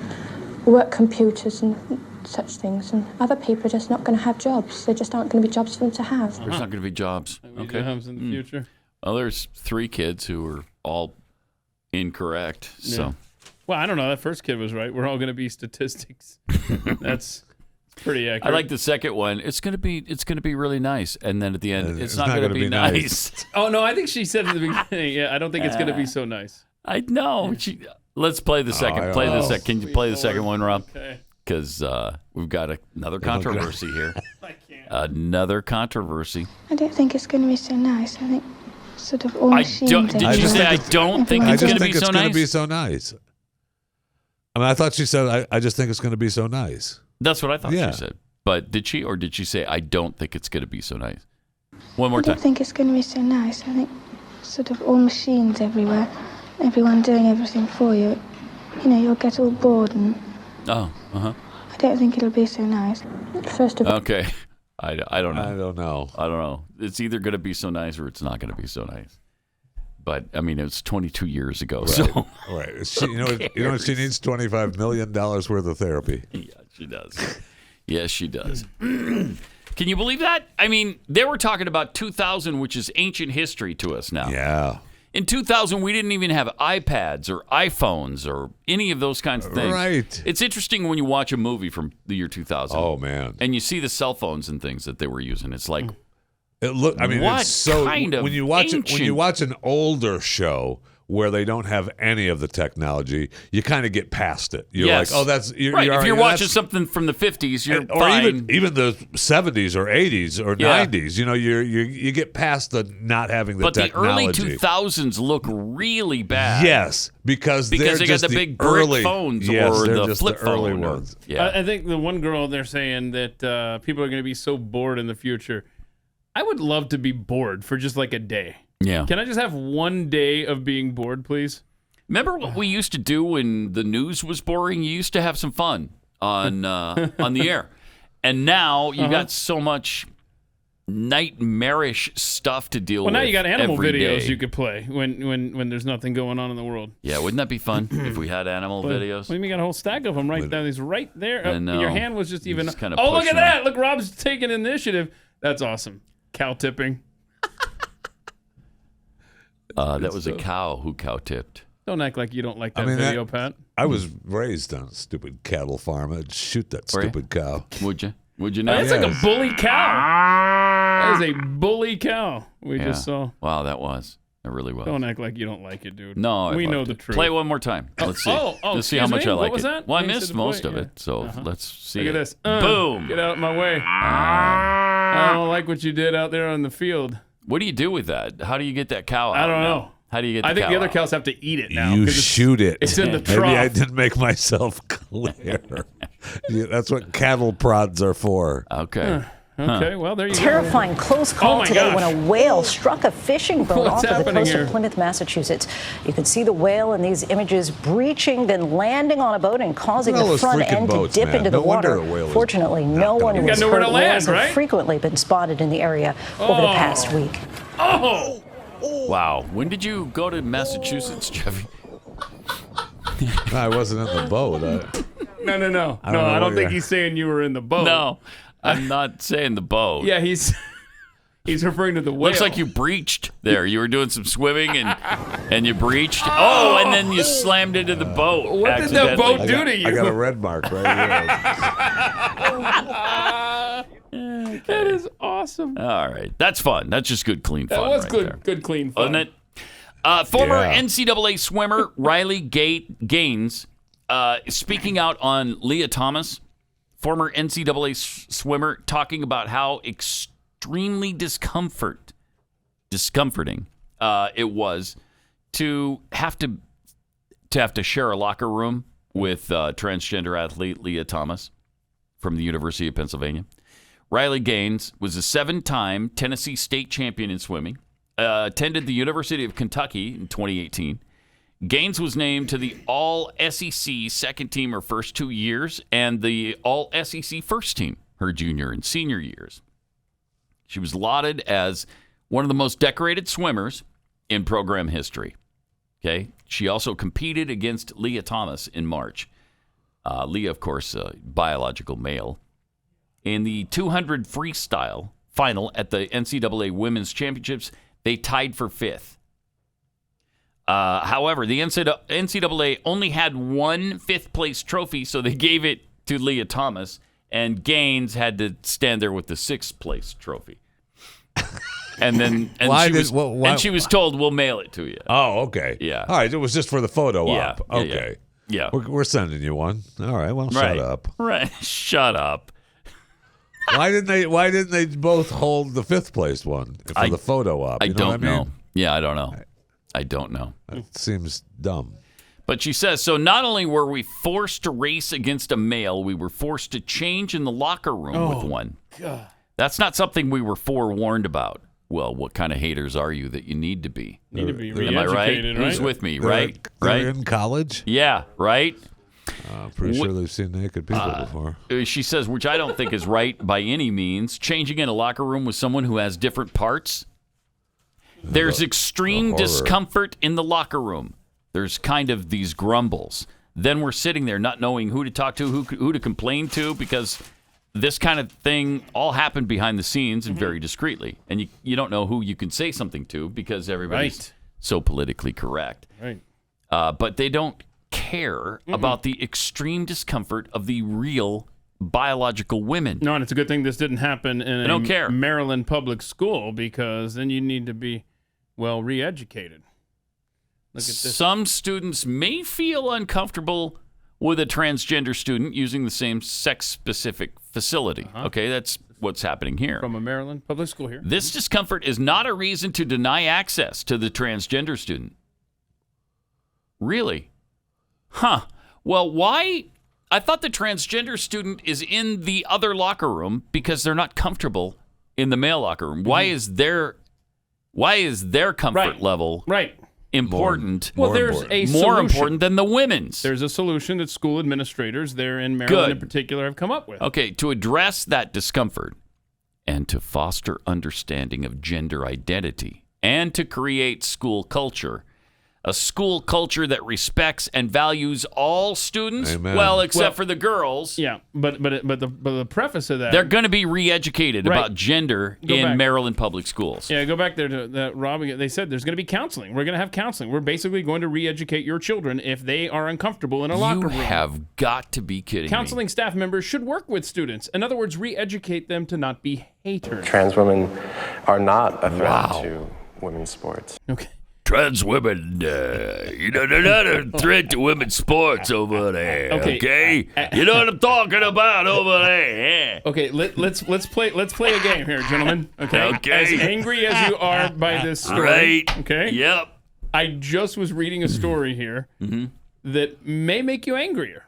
work computers and such things. And other people are just not going to have jobs. There just aren't going to be jobs for them to have. There's not going to be jobs. Okay. Jobs in the future. Well, there's 3 kids who are all incorrect. So. Yeah. Well, I don't know. That first kid was right. We're all going to be statistics. That's pretty accurate. I like the second one. It's gonna be really nice, and then at the end, it's not gonna be nice. Oh no, I think she said in the beginning. Yeah, I don't think it's going to be so nice. I know. Let's play the second. Play the second. Can you play the second one, Rob? Okay. Because we've got another controversy here. I can't. Another controversy. I don't think it's going to be so nice. I think sort of all machines Did you say I don't think it's going to be so going to nice? be so nice. I mean, I thought she said, I just think it's going to be so nice. That's what I thought she said. But did she, or did she say, I don't think it's going to be so nice? One more I time. don't think it's going to be so nice. I think sort of all machines everywhere, everyone doing everything for you. You know, you'll get all bored and Oh, uh-huh. I don't think it'll be so nice. First of all, Okay. I don't know. I don't know. I don't know. It's either going to be so nice or it's not going to be so nice. But, I mean, it was 22 years ago. Right. So Right. She, you know what she needs? $25 million worth of therapy. Yeah, she does. Yes, she does. Can you believe that? I mean, they were talking about 2000, which is ancient history to us now. Yeah. In 2000, we didn't even have iPads or iPhones or any of those kinds of things. Right. It's interesting when you watch a movie from the year 2000. Oh, man. And you see the cell phones and things that they were using. It's like, it's so kind of when you watch ancient? when you watch an older show where they don't have any of the technology, you kind of get past it. You're yes. like, oh, that's right. If you're watching something from the 50s, you're or fine. even the 70s or 80s or 90s. You know, you get past the not having the technology. But the early 2000s look really bad. Yes, because they they're got just the big brick early phones yes, or they're the just flip the early phone. ones. Yeah. I think the one girl, they're saying that people are going to be so bored in the future. I would love to be bored for just like a day. Yeah. Can I just have one day of being bored, please? Remember what we used to do when the news was boring? You used to have some fun on the air. And now you got so much nightmarish stuff to deal with. Well, now you got animal every videos day. you could play when there's nothing going on in the world. Yeah, wouldn't that be fun if we had animal videos? What do you mean you got a whole stack of them right there? He's right there. I know. Your hand was just even. Just kinda Oh, look pushing at that! Look, Rob's taking initiative. That's awesome. Cow tipping. That was a cow who cow tipped. Don't act like you don't like that video, Pat. I was raised on a stupid cattle farm. I'd shoot that stupid cow. Would you? Would you know? That's like a bully cow. That is a bully cow we Yeah. just saw. Wow, that was. It really was. Don't act like you don't like it, dude. No, we I know loved the it. truth. Play one more time. Let's see. Let's see how much I like what was it. That? Well, I You missed said to most play? of it, so let's see. Look at it. this. Boom. Get out of my way. I don't like what you did out there on the field. What do you do with that? How do you get that cow out? I don't now? know. How do you get the I think cow the other out? cows have to eat it now. You 'cause shoot it. It's in the trough. Maybe I didn't make myself clear. Yeah, that's what cattle prods are for. Okay. Okay, well, there you go. Terrifying close call my today gosh. when a whale struck a fishing boat What's off of the happening coast here? of Plymouth, Massachusetts. You can see the whale in these images breaching, then landing on a boat and causing Look at the all those front freaking end boats, to dip man. into the No wonder water. a whale is Fortunately, no one You've got was nowhere hurt. to land, Whales have right? frequently been spotted in the area over the past week. Oh! Wow. When did you go to Massachusetts, Jeffy? I wasn't in the boat. No. I don't know I don't what think you're- he's saying you were in the boat. No, I'm not saying the boat. Yeah, he's referring to the whale. Looks like you breached there. You were doing some swimming and you breached. Oh, and then you slammed into the boat. What did that accidentally. boat do to you? I got a red mark right That is awesome. All right. That's fun. That's just good, clean fun. That was right good, there. good, clean fun. Wasn't it? Former Yeah. NCAA swimmer Riley Gaines speaking out on Lia Thomas, former NCAA swimmer, talking about how extremely discomforting it was to have to share a locker room with transgender athlete Lia Thomas from the University of Pennsylvania. Riley Gaines was a 7-time Tennessee state champion in swimming. Attended the University of Kentucky in 2018. Gaines was named to the All-SEC second team her first 2 years and the All-SEC first team her junior and senior years. She was lauded as one of the most decorated swimmers in program history. Okay, she also competed against Lia Thomas in March. Lia, of course, a biological male. In the 200 freestyle final at the NCAA Women's Championships, they tied for 5th. However, the NCAA only had one 5th-place trophy, so they gave it to Lia Thomas, and Gaines had to stand there with the 6th-place trophy. And then she was told, we'll mail it to you. Oh, okay. Yeah. All right. It was just for the photo Yeah, op. yeah, Okay. yeah. We're sending you one. All right. Well, Right. shut up. Right. Shut up. Why didn't they both hold the 5th place one for the photo op? I You know don't what I mean? know. Yeah, I don't know. I don't know. That seems dumb. But she says, so not only were we forced to race against a male, we were forced to change in the locker room with one. God. That's not something we were forewarned about. Well, what kind of haters are you that you need to be? Need to be Am I right? re-educated, right? Who's with me, They're- right? They're Right? in college? Yeah, right? I'm pretty sure they've seen naked people before. She says, which I don't think is right by any means, changing in a locker room with someone who has different parts. There's extreme horror. discomfort in the locker room. There's kind of these grumbles. Then we're sitting there not knowing who to talk to, who to complain to, because this kind of thing all happened behind the scenes and very discreetly. And you don't know who you can say something to because everybody's so politically correct. Right. But they don't care about the extreme discomfort of the real biological women. No, and it's a good thing this didn't happen in don't care. Maryland public school, because then you need to be, well, re-educated. Look at this. Some students may feel uncomfortable with a transgender student using the same sex-specific facility. Okay, that's what's happening here. From a Maryland public school here. This discomfort is not a reason to deny access to the transgender student. Really? Huh. Well, why? I thought the transgender student is in the other locker room because they're not comfortable in the male locker room. Why is their comfort level important? There's a more solution. important than the women's. There's a solution that school administrators there in Maryland in particular have come up with. Okay, to address that discomfort and to foster understanding of gender identity and to create school culture, a school culture that respects and values all students, except for the girls. Yeah, but the preface of that, they're going to be re-educated about gender in Maryland public schools. Yeah, go back there to that, Rob. They said there's going to be counseling. We're going to have counseling. We're basically going to re-educate your children if they are uncomfortable in a locker room. You have got to be kidding Counseling staff members should work with students. In other words, re-educate them to not be haters. Trans women are not a threat to women's sports. Okay. Trans women, they're not a threat to women's sports over there. Okay, you know what I'm talking about over there. Yeah. Okay, let's play a game here, gentlemen. Okay. As angry as you are by this story, right? Okay. Yep. I just was reading a story here that may make you angrier.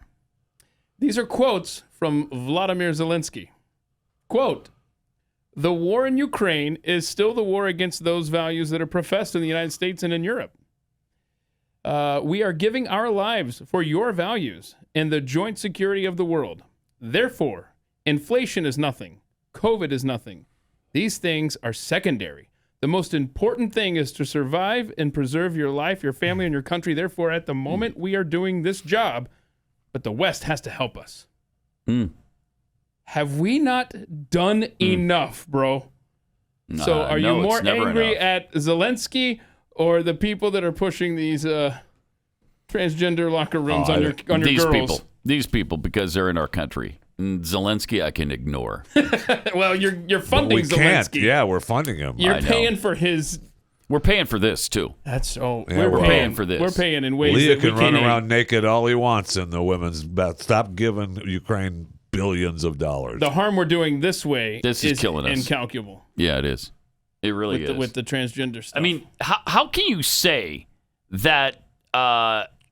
These are quotes from Vladimir Zelensky. Quote: "The war in Ukraine is still the war against those values that are professed in the United States and in Europe. We are giving our lives for your values and the joint security of the world. Therefore, inflation is nothing. COVID is nothing. These things are secondary. The most important thing is to survive and preserve your life, your family, and your country. Therefore, at the moment, we are doing this job, but the West has to help us." Have we not done enough, bro? So are you more angry at Zelensky or the people that are pushing these transgender locker rooms on your girls? These people, because they're in our country. And Zelensky, I can ignore. Well, you're funding Zelensky. Can't. Yeah, we're funding him. You're paying for his. We're paying for this too. We're paying for this. We're paying in ways Lia that we can run around naked all he wants in the women's bath. Stop giving Ukraine billions of dollars. The harm we're doing this way is killing us. Incalculable. Yeah, it is. It really is. With the transgender stuff. I mean, how can you say that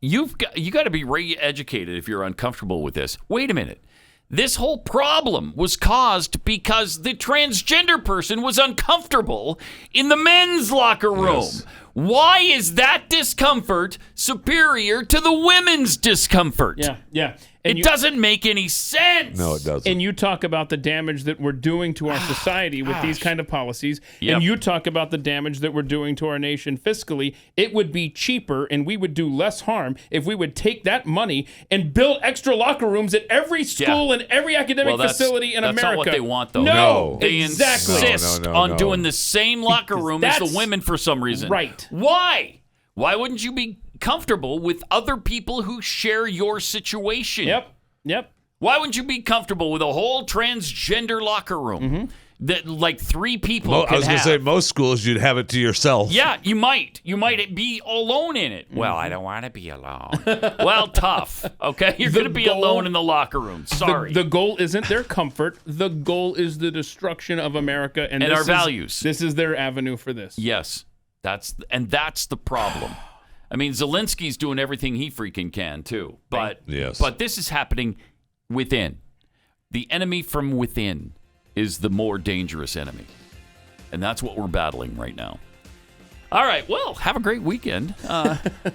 you got to be re-educated if you're uncomfortable with this? Wait a minute. This whole problem was caused because the transgender person was uncomfortable in the men's locker room. Yes. Why is that discomfort superior to the women's discomfort? Yeah. It doesn't make any sense. No, it doesn't. And you talk about the damage that we're doing to our society with these kind of policies, and you talk about the damage that we're doing to our nation fiscally. It would be cheaper, and we would do less harm if we would take that money and build extra locker rooms at every school and every academic facility in America. That's not what they want, though. No, they exactly. insist on doing the same locker room as the women for some reason. Right. Why? Why wouldn't you be comfortable with other people who share your situation? Yep. Why wouldn't you be comfortable with a whole transgender locker room that like three people I was going to say, most schools you'd have it to yourself. Yeah, you might. You might be alone in it. Well, I don't want to be alone. Well, tough. Okay, you're going to be alone in the locker room. Sorry. The goal isn't their comfort. The goal is the destruction of America and our values. This is their avenue for this. Yes, that's the problem. I mean, Zelensky's doing everything he freaking can, too. But this is happening within. The enemy from within is the more dangerous enemy. And that's what we're battling right now. All right, well, have a great weekend.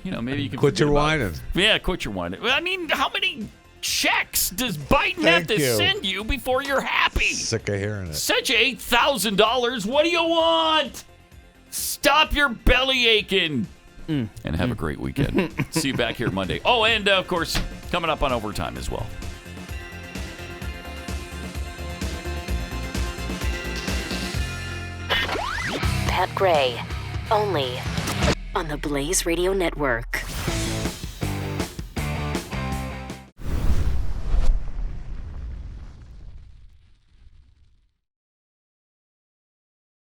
Maybe you can quit your whining. Yeah, quit your whining. I mean, how many checks does Biden have to send you before you're happy? Sick of hearing it. Such $8,000. What do you want? Stop your belly aching. And have a great weekend. See you back here Monday. Oh, and of course, coming up on Overtime as well. Pat Gray, only on the Blaze Radio Network.